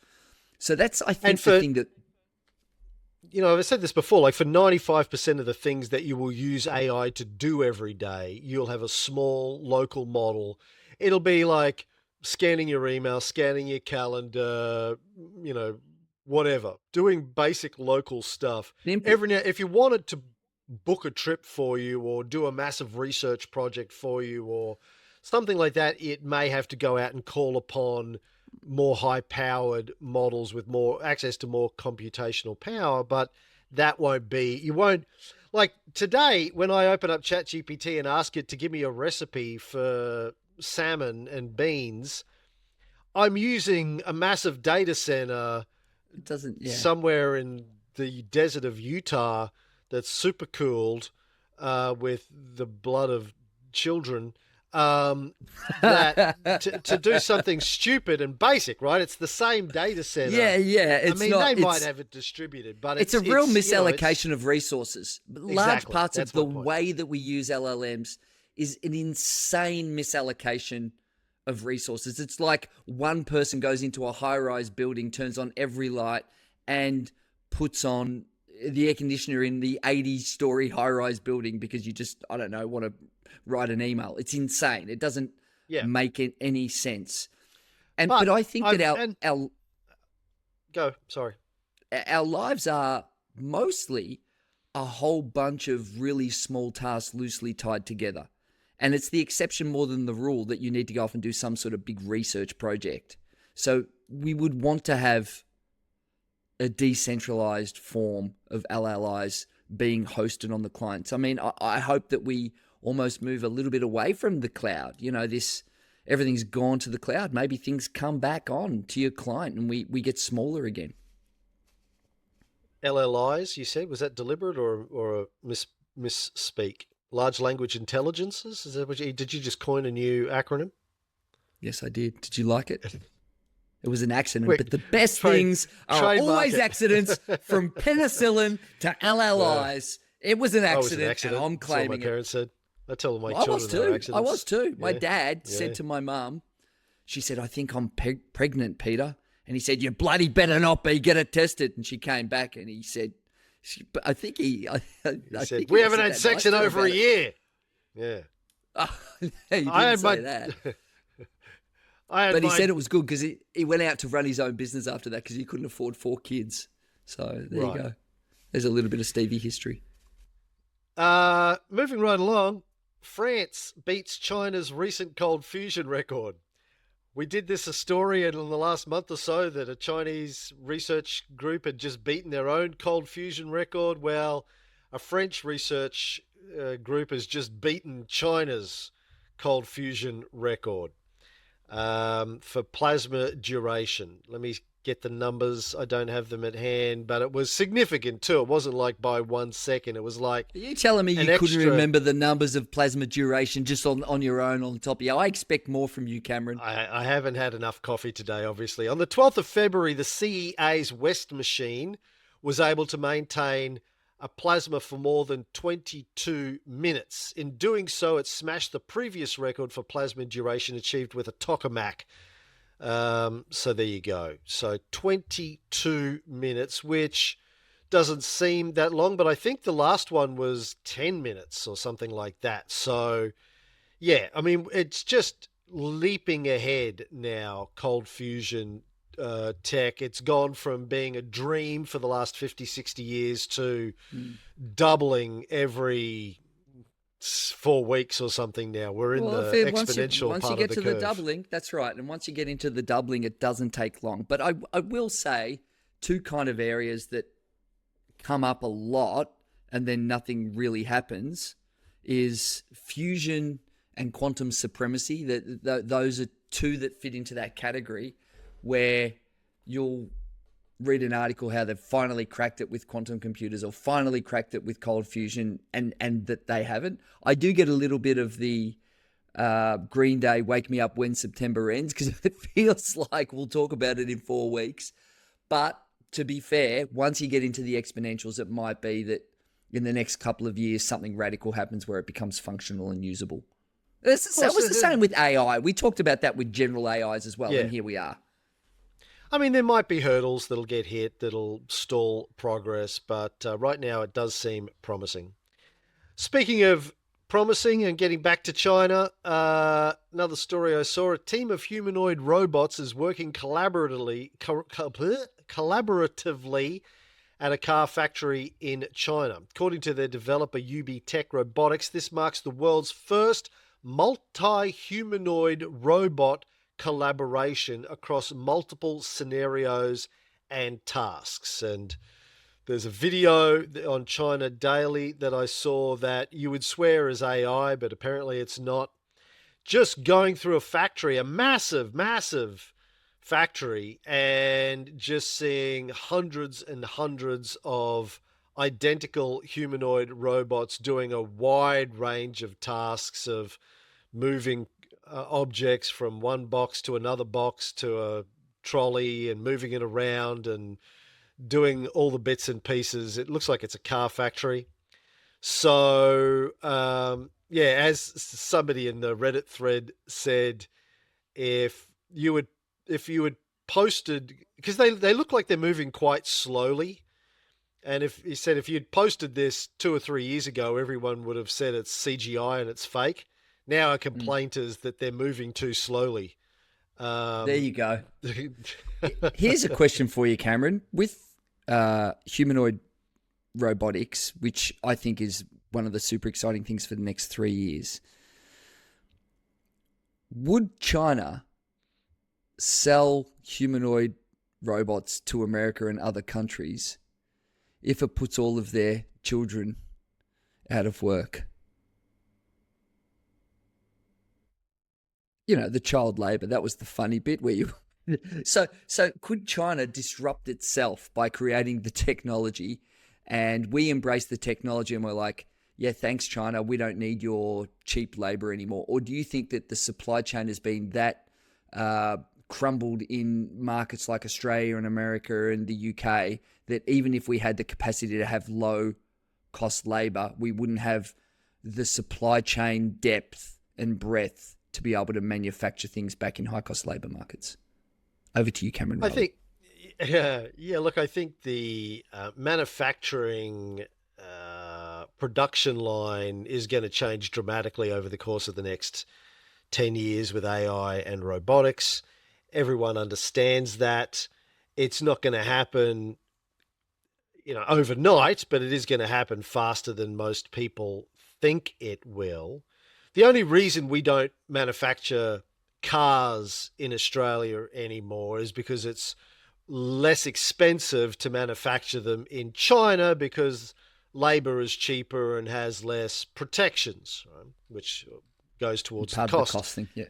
So that's, I think, the thing that... I've said this before, like for 95% of the things that you will use AI to do every day, you'll have a small local model. It'll be like scanning your email, scanning your calendar, whatever, doing basic local stuff. Every now, if you wanted to book a trip for you or do a massive research project for you or something like that, it may have to go out and call upon more high-powered models with more access to more computational power, but that won't be, you won't, like today when I open up ChatGPT and ask it to give me a recipe for salmon and beans, I'm using a massive data center somewhere in the desert of Utah that's super cooled with the blood of children to do something stupid and basic, right? It's the same data center. Yeah. They might have it distributed, but it's a real misallocation of resources. Large Exactly. parts That's of the my point. way that we use LLMs is an insane misallocation of resources. It's like one person goes into a high-rise building, turns on every light, and puts on the air conditioner in the 80-story high-rise building because you just, I don't know, want to write an email. It's insane. It doesn't make any sense. But I think that our lives are mostly a whole bunch of really small tasks loosely tied together. And it's the exception more than the rule that you need to go off and do some sort of big research project. So we would want to have a decentralized form of LLIs being hosted on the clients. I mean, I hope that we almost move a little bit away from the cloud. Everything's gone to the cloud. Maybe things come back on to your client and we get smaller again. LLIs, you said, was that deliberate or a misspeak? Large language intelligences? Is that did you just coin a new acronym? Yes, I did. Did you like it? It was an accident, Quick, but the best things are always accidents, from penicillin to LLIs. It was an accident, and I'm claiming my parents said. I tell my I children was they're too. accidents. I was too. Yeah. My dad said to my mum, she said, "I think I'm pregnant, Peter." And he said, "You bloody better not be. Get it tested." And she came back and he said, I think he said, "We haven't had sex in over a year." Yeah. Oh, he didn't say that. But he said it was good because he went out to run his own business after that because he couldn't afford 4 kids. So there you go. There's a little bit of Stevie history. Moving right along, France beats China's recent cold fusion record. We did a story in the last month or so that a Chinese research group had just beaten their own cold fusion record. Well, a French research group has just beaten China's cold fusion record for plasma duration. Let me get the numbers. I don't have them at hand, but it was significant too. It wasn't like by 1 second. It was like... Are you telling me you couldn't remember the numbers of plasma duration just on your own on the top of you? I expect more from you, Cameron. I haven't had enough coffee today, obviously. On the 12th of February, the CEA's West machine was able to maintain a plasma for more than 22 minutes. In doing so, it smashed the previous record for plasma duration achieved with a tokamak. So there you go. So 22 minutes, which doesn't seem that long, but I think the last one was 10 minutes or something like that. So yeah, I mean, it's just leaping ahead now, cold fusion tech. It's gone from being a dream for the last 50, 60 years to doubling every 4 weeks or something now. We're in the exponential once part you get of the to curve. the doubling, that's right. And once you get into the doubling, it doesn't take long. But I will say 2 kind of areas that come up a lot and then nothing really happens is fusion and quantum supremacy. Those are 2 that fit into that category, where you'll read an article how they've finally cracked it with quantum computers or finally cracked it with cold fusion and that they haven't. I do get a little bit of the Green Day, Wake Me Up When September Ends, because it feels like we'll talk about it in 4 weeks. But to be fair, once you get into the exponentials, it might be that in the next couple of years, something radical happens where it becomes functional and usable. That was the same with AI. We talked about that with general AIs as well, and here we are. I mean, there might be hurdles that'll get hit, that'll stall progress, but right now it does seem promising. Speaking of promising and getting back to China, another story I saw, a team of humanoid robots is working collaboratively at a car factory in China. According to their developer UB Tech Robotics, this marks the world's first multi-humanoid robot collaboration across multiple scenarios and tasks. And there's a video on China Daily that I saw that you would swear is AI, but apparently it's not. Just going through a factory, a massive, massive factory, and just seeing hundreds and hundreds of identical humanoid robots doing a wide range of tasks of moving objects from one box to another box to a trolley and moving it around and doing all the bits and pieces. It looks like it's a car factory. So, as somebody in the Reddit thread said, if you had posted, because they look like they're moving quite slowly, and if you'd posted this 2 or 3 years ago, everyone would have said it's CGI and it's fake. Now a complaint is that they're moving too slowly. There you go. Here's a question for you, Cameron. With humanoid robotics, which I think is one of the super exciting things for the next 3 years, would China sell humanoid robots to America and other countries if it puts all of their children out of work? You know, the child labor, that was the funny bit where you... So could China disrupt itself by creating the technology, and we embrace the technology and we're like, yeah, thanks, China, we don't need your cheap labor anymore? Or do you think that the supply chain has been that crumbled in markets like Australia and America and the UK that even if we had the capacity to have low cost labor, we wouldn't have the supply chain depth and breadth to be able to manufacture things back in high cost labor markets? Over to you, Cameron. I think, look, I think the manufacturing production line is going to change dramatically over the course of the next 10 years with AI and robotics. Everyone understands that. It's not going to happen, overnight, but it is going to happen faster than most people think it will. The only reason we don't manufacture cars in Australia anymore is because it's less expensive to manufacture them in China because labor is cheaper and has less protections, right? Which goes towards the cost. The cost thing, yeah.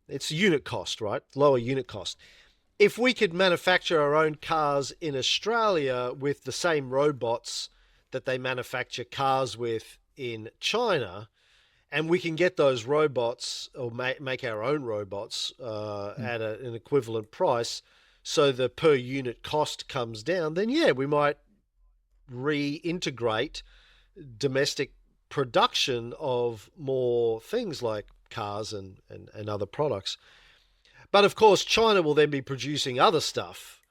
It's unit cost, right? Lower unit cost. If we could manufacture our own cars in Australia with the same robots that they manufacture cars with in China, and we can get those robots or make our own robots at an equivalent price, so the per unit cost comes down, then we might reintegrate domestic production of more things like cars and other products. But of course, China will then be producing other stuff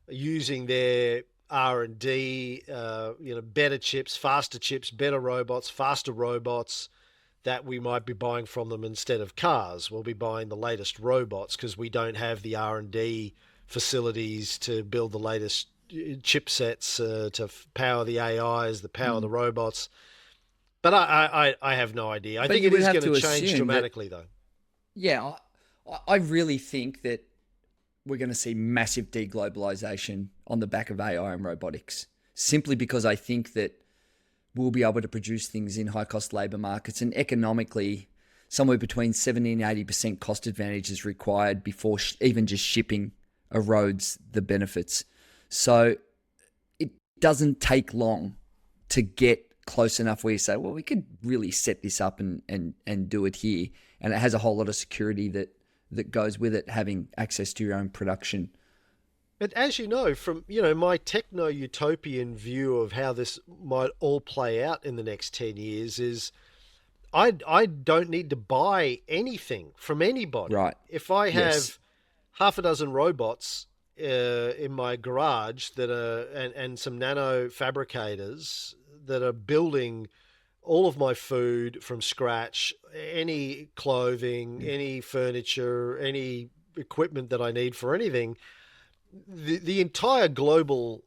using their R&D, better chips, better robots, faster robots, that we might be buying from them instead of cars. We'll be buying the latest robots because we don't have the R&D facilities to build the latest chipsets to power the AIs, the power the robots. But I have no idea. I think it is going to change dramatically, though. Yeah, I really think that we're going to see massive deglobalization on the back of AI and robotics, simply because I think that we'll be able to produce things in high-cost labor markets, and economically, somewhere between 70 and 80% cost advantage is required before even just shipping erodes the benefits. So it doesn't take long to get close enough where you say, well, we could really set this up and do it here. And it has a whole lot of security that goes with it, having access to your own production. But as you know, from my techno-utopian view of how this might all play out in the next 10 years is I don't need to buy anything from anybody. Right. If I have Yes. half a dozen robots in my garage that are and some nano fabricators that are building all of my food from scratch, any clothing, any furniture, any equipment that I need for anything, the entire global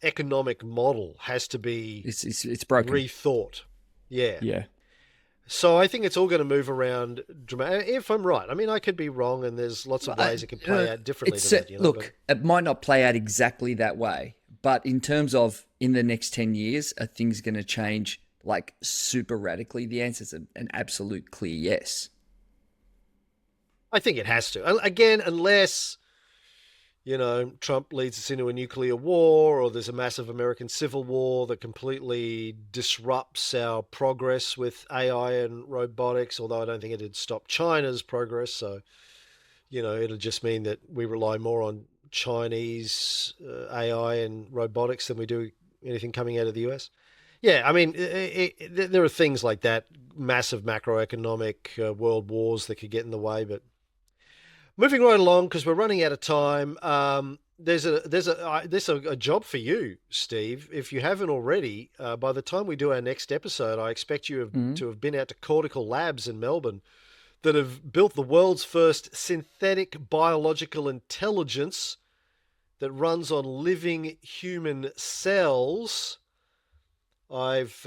economic model has to be It's broken. rethought. Yeah. Yeah. So I think it's all going to move around dramatically. If I'm right, I mean, I could be wrong, and there's lots of ways it can play out differently than that. Look, it might not play out exactly that way, but in terms of in the next 10 years, are things going to change like super radically? The answer is an absolute clear yes. I think it has to. Again, unless, Trump leads us into a nuclear war, or there's a massive American civil war that completely disrupts our progress with AI and robotics, although I don't think it'd stop China's progress. So, it'll just mean that we rely more on Chinese AI and robotics than we do anything coming out of the US. Yeah, I mean, there are things like that, massive macroeconomic world wars that could get in the way, but moving right along, because we're running out of time. There's a job for you, Steve. If you haven't already, by the time we do our next episode, I expect you to have been out to Cortical Labs in Melbourne that have built the world's first synthetic biological intelligence that runs on living human cells. I've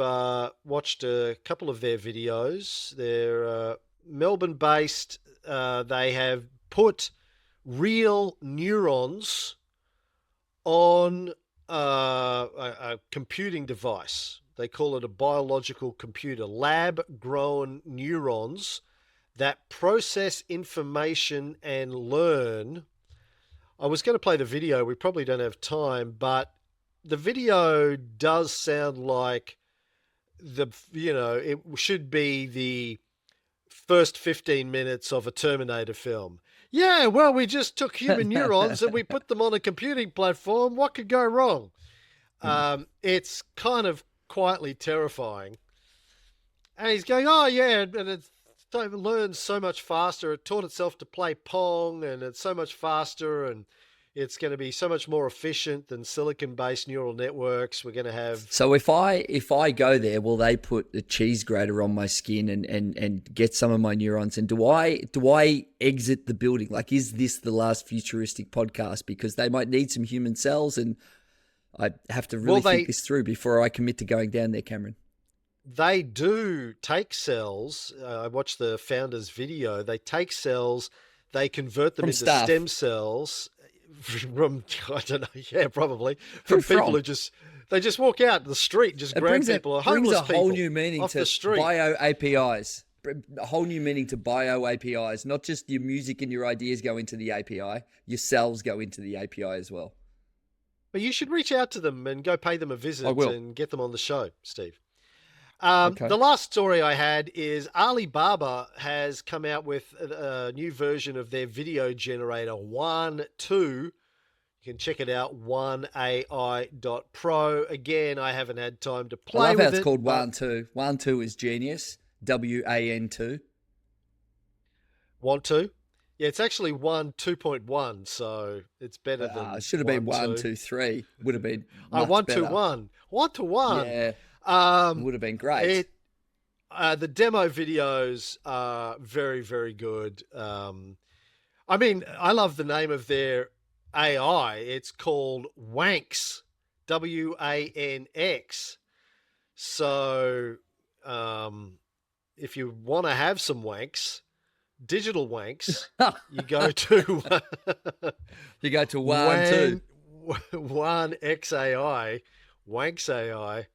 watched a couple of their videos. They're Melbourne-based. They have put real neurons on a computing device. They call it a biological computer, lab-grown neurons that process information and learn. I was going to play the video. We probably don't have time, but the video does sound like it should be the first 15 minutes of a Terminator film. Yeah, well, we just took human neurons and we put them on a computing platform. What could go wrong? It's kind of quietly terrifying. And he's going, oh, yeah, and it learns so much faster. It taught itself to play Pong, and it's so much faster, and it's going to be so much more efficient than silicon-based neural networks. We're going to have... So if I go there, will they put the cheese grater on my skin and get some of my neurons? And do I exit the building? Like, is this the last Futuristic podcast? Because they might need some human cells, and I have to really think this through before I commit to going down there, Cameron. They do take cells. I watched the founder's video. They take cells, they convert them into stem cells from, I don't know, yeah, probably from people who just walk out the street, just grab people, or homeless people. Brings a whole new meaning to bio APIs. A whole new meaning to bio APIs. Not just your music and your ideas go into the API, your cells go into the API as well. But you should reach out to them and go pay them a visit and get them on the show, Steve. Okay. The last story I had is Alibaba has come out with a new version of their video generator, 1.2. You can check it out, 1AI.pro. Again, I haven't had time to play with it. I love how it's called 1.2. 1.2 is genius. WAN2. 1.2? Yeah, it's actually 1.2.1, so it's better than it should have been 1.2.3. Would have been much 1.2.1. 1.2.1. Yeah. Would have been great. The demo videos are very, very good. I mean, I love the name of their AI. It's called Wanx, WANX. So if you want to have some wanks, digital wanks, you go to you go to 1.2. 1XAI, Wanx AI.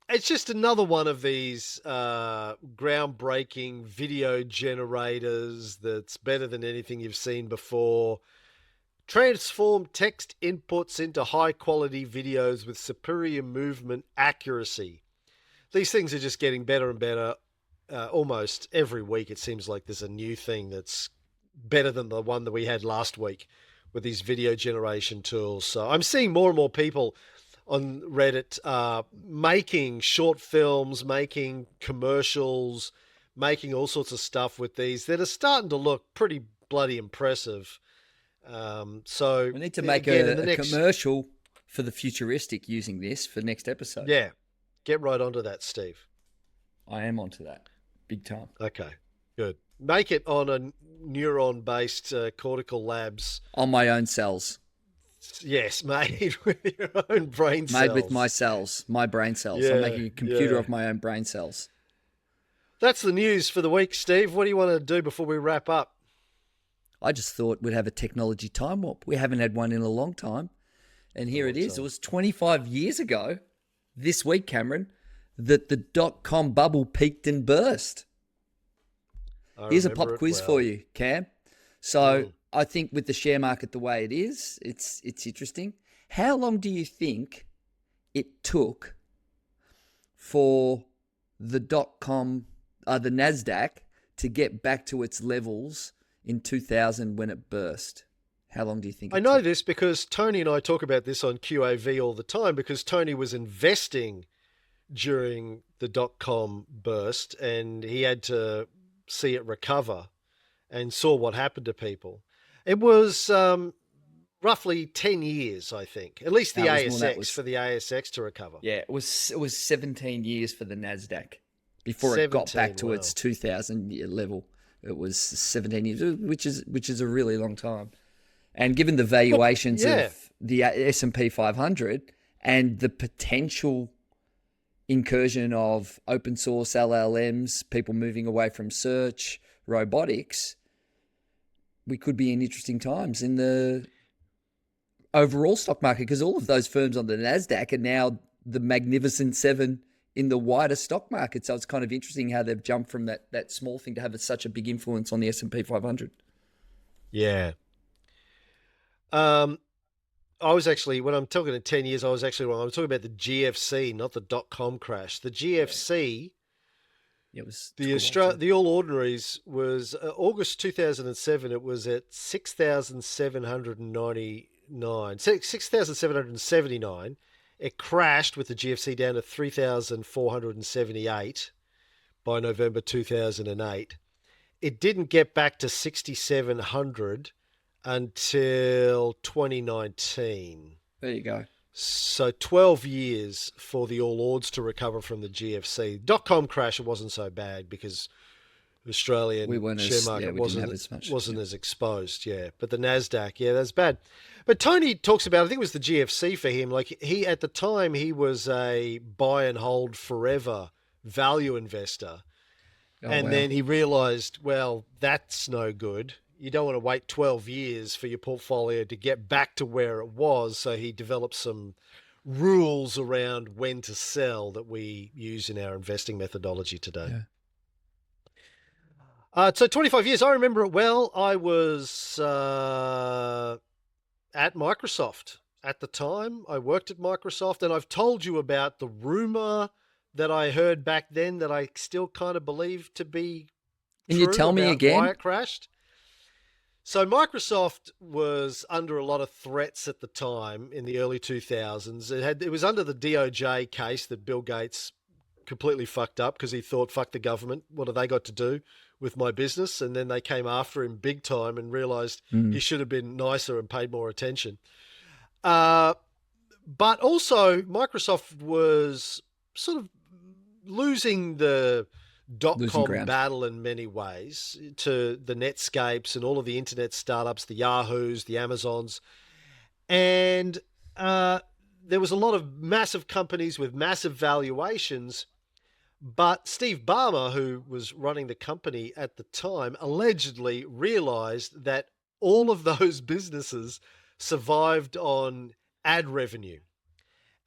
It's just another one of these groundbreaking video generators that's better than anything you've seen before. transform text inputs into high-quality videos with superior movement accuracy. These things are just getting better and better. Almost every week it seems like there's a new thing that's better than the one that we had last week with these video generation tools. So I'm seeing more and more people on Reddit making short films, making commercials, making all sorts of stuff with these that are starting to look pretty bloody impressive. So we need to make a commercial for the Futuristic using this for next episode. Yeah, get right onto that, Steve. I am onto that, big time. Okay, good. Make it on a neuron-based cortical labs. On my own cells. Yes, made with your own brain cells. Made with my cells, my brain cells. I'm making a computer of my own brain cells. That's the news for the week, Steve. What do you want to do before we wrap up? I just thought we'd have a technology time warp. We haven't had one in a long time. And here it is. It was 25 years ago, this week, Cameron, that the dot-com bubble peaked and burst. Here's a pop quiz for you, Cam. So I think with the share market the way it is, it's interesting. How long do you think it took for the dot-com, the NASDAQ, to get back to its levels in 2000 when it burst? How long do you think it I know took? this because Tony and I talk about this on QAV all the time, because Tony was investing during the dot-com burst and he had to see it recover and saw what happened to people. It was roughly 10 years, I think, at least the ASX, for the ASX to recover. Yeah, it was 17 years for the NASDAQ before it got back to its 2000 year level. It was 17 years, which is a really long time. And given the valuations of the S&P 500 and the potential incursion of open source LLMs, people moving away from search, robotics, we could be in interesting times in the overall stock market, because all of those firms on the NASDAQ are now the Magnificent Seven in the wider stock market. So it's kind of interesting how they've jumped from that small thing to have such a big influence on the S&P 500. Yeah. I was actually, when I'm talking to 10 years, I was actually wrong. I'm talking about the GFC, not the dot-com crash. The GFC, it was the All Ordinaries was August 2007. It was at 6,779. It crashed with the GFC down to 3,478 by November 2008. It didn't get back to 6,700 until 2019. There you go. So 12 years for the All Ords to recover from the GFC. Dot-com crash, it wasn't so bad because Australian share market wasn't as exposed. Yeah, but the NASDAQ, that's bad. But Tony talks about, I think it was the GFC for him. Like at the time, he was a buy and hold forever value investor. Then he realized, well, that's no good. You don't want to wait 12 years for your portfolio to get back to where it was. So he developed some rules around when to sell that we use in our investing methodology today. Yeah. So 25 years, I remember it well. I was at Microsoft at the time. I worked at Microsoft, and I've told you about the rumor that I heard back then that I still kind of believe to be true. Can you tell me again? Why it crashed? So Microsoft was under a lot of threats at the time in the early 2000s. It was under the DOJ case that Bill Gates completely fucked up because he thought, fuck the government. What have they got to do with my business? And then they came after him big time and realized he should have been nicer and paid more attention. But also Microsoft was sort of losing the dot-com battle in many ways to the Netscapes and all of the internet startups, the Yahoos, the Amazons. And there was a lot of massive companies with massive valuations. But Steve Ballmer, who was running the company at the time, allegedly realized that all of those businesses survived on ad revenue.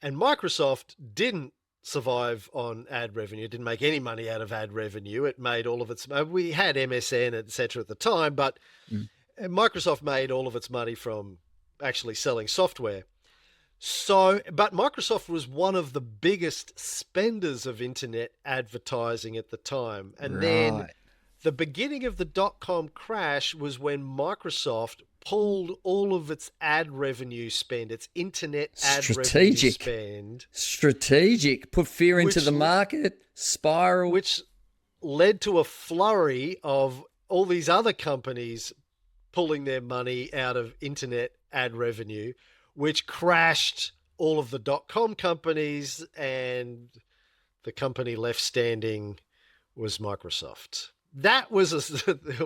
And Microsoft didn't survive on ad revenue. It didn't make any money out of ad revenue. It made all of its, we had MSN, etc. at the time, but Microsoft made all of its money from actually selling software. So, but Microsoft was one of the biggest spenders of internet advertising at the time. And then Right. the beginning of the dot-com crash was when Microsoft pulled all of its ad revenue spend, its internet ad revenue spend. Strategic. Put fear into the Which- market, spiral. which led to a flurry of all these other companies pulling their money out of internet ad revenue, which crashed all of the dot-com companies, and the company left standing was Microsoft. That was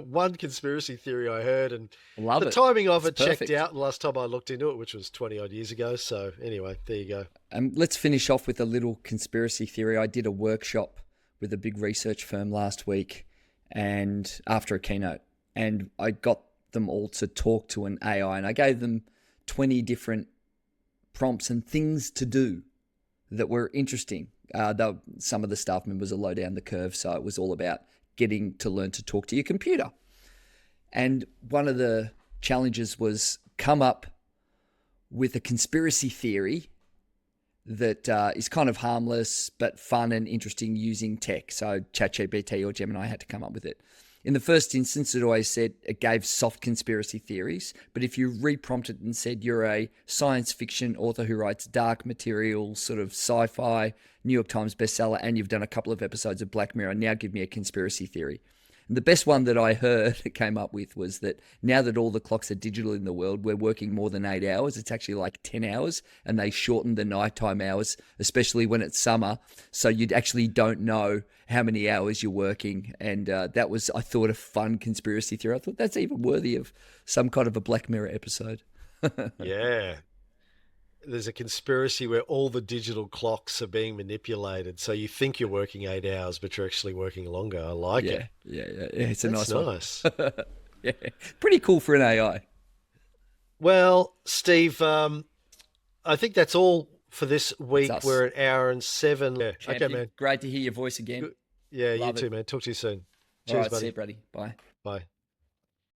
one conspiracy theory I heard, and Love the it. timing of It's it checked perfect. out the last time I looked into it, which was 20 odd years ago. So anyway, there you go. Let's finish off with a little conspiracy theory. I did a workshop with a big research firm last week, and after a keynote, and I got them all to talk to an AI, and I gave them 20 different prompts and things to do that were interesting. Some of the staff members are low down the curve, so it was all about getting to learn to talk to your computer. And one of the challenges was come up with a conspiracy theory that is kind of harmless but fun and interesting using tech. So ChatGPT or Gemini had to come up with it. In the first instance, it always said it gave soft conspiracy theories. But if you reprompted and said you're a science fiction author who writes dark material, sort of sci-fi, New York Times bestseller, and you've done a couple of episodes of Black Mirror, now give me a conspiracy theory. And the best one that I heard it came up with was that now that all the clocks are digital in the world, we're working more than 8 hours. It's actually like 10 hours, and they shorten the nighttime hours, especially when it's summer. So you actually don't know how many hours you're working. And that was, I thought, a fun conspiracy theory. I thought that's even worthy of some kind of a Black Mirror episode. Yeah. There's a conspiracy where all the digital clocks are being manipulated. So you think you're working 8 hours, but you're actually working longer. I like it. Yeah. It's a That's nice nice. one. Yeah. Pretty cool for an AI. Well, Steve, I think that's all for this week. us. We're at 1:07. Yeah. Okay, Champy, man. Great to hear your voice again. Yeah, Love you too, it. man. Talk to you soon. All Cheers, right, buddy. see you, buddy. Bye. Bye.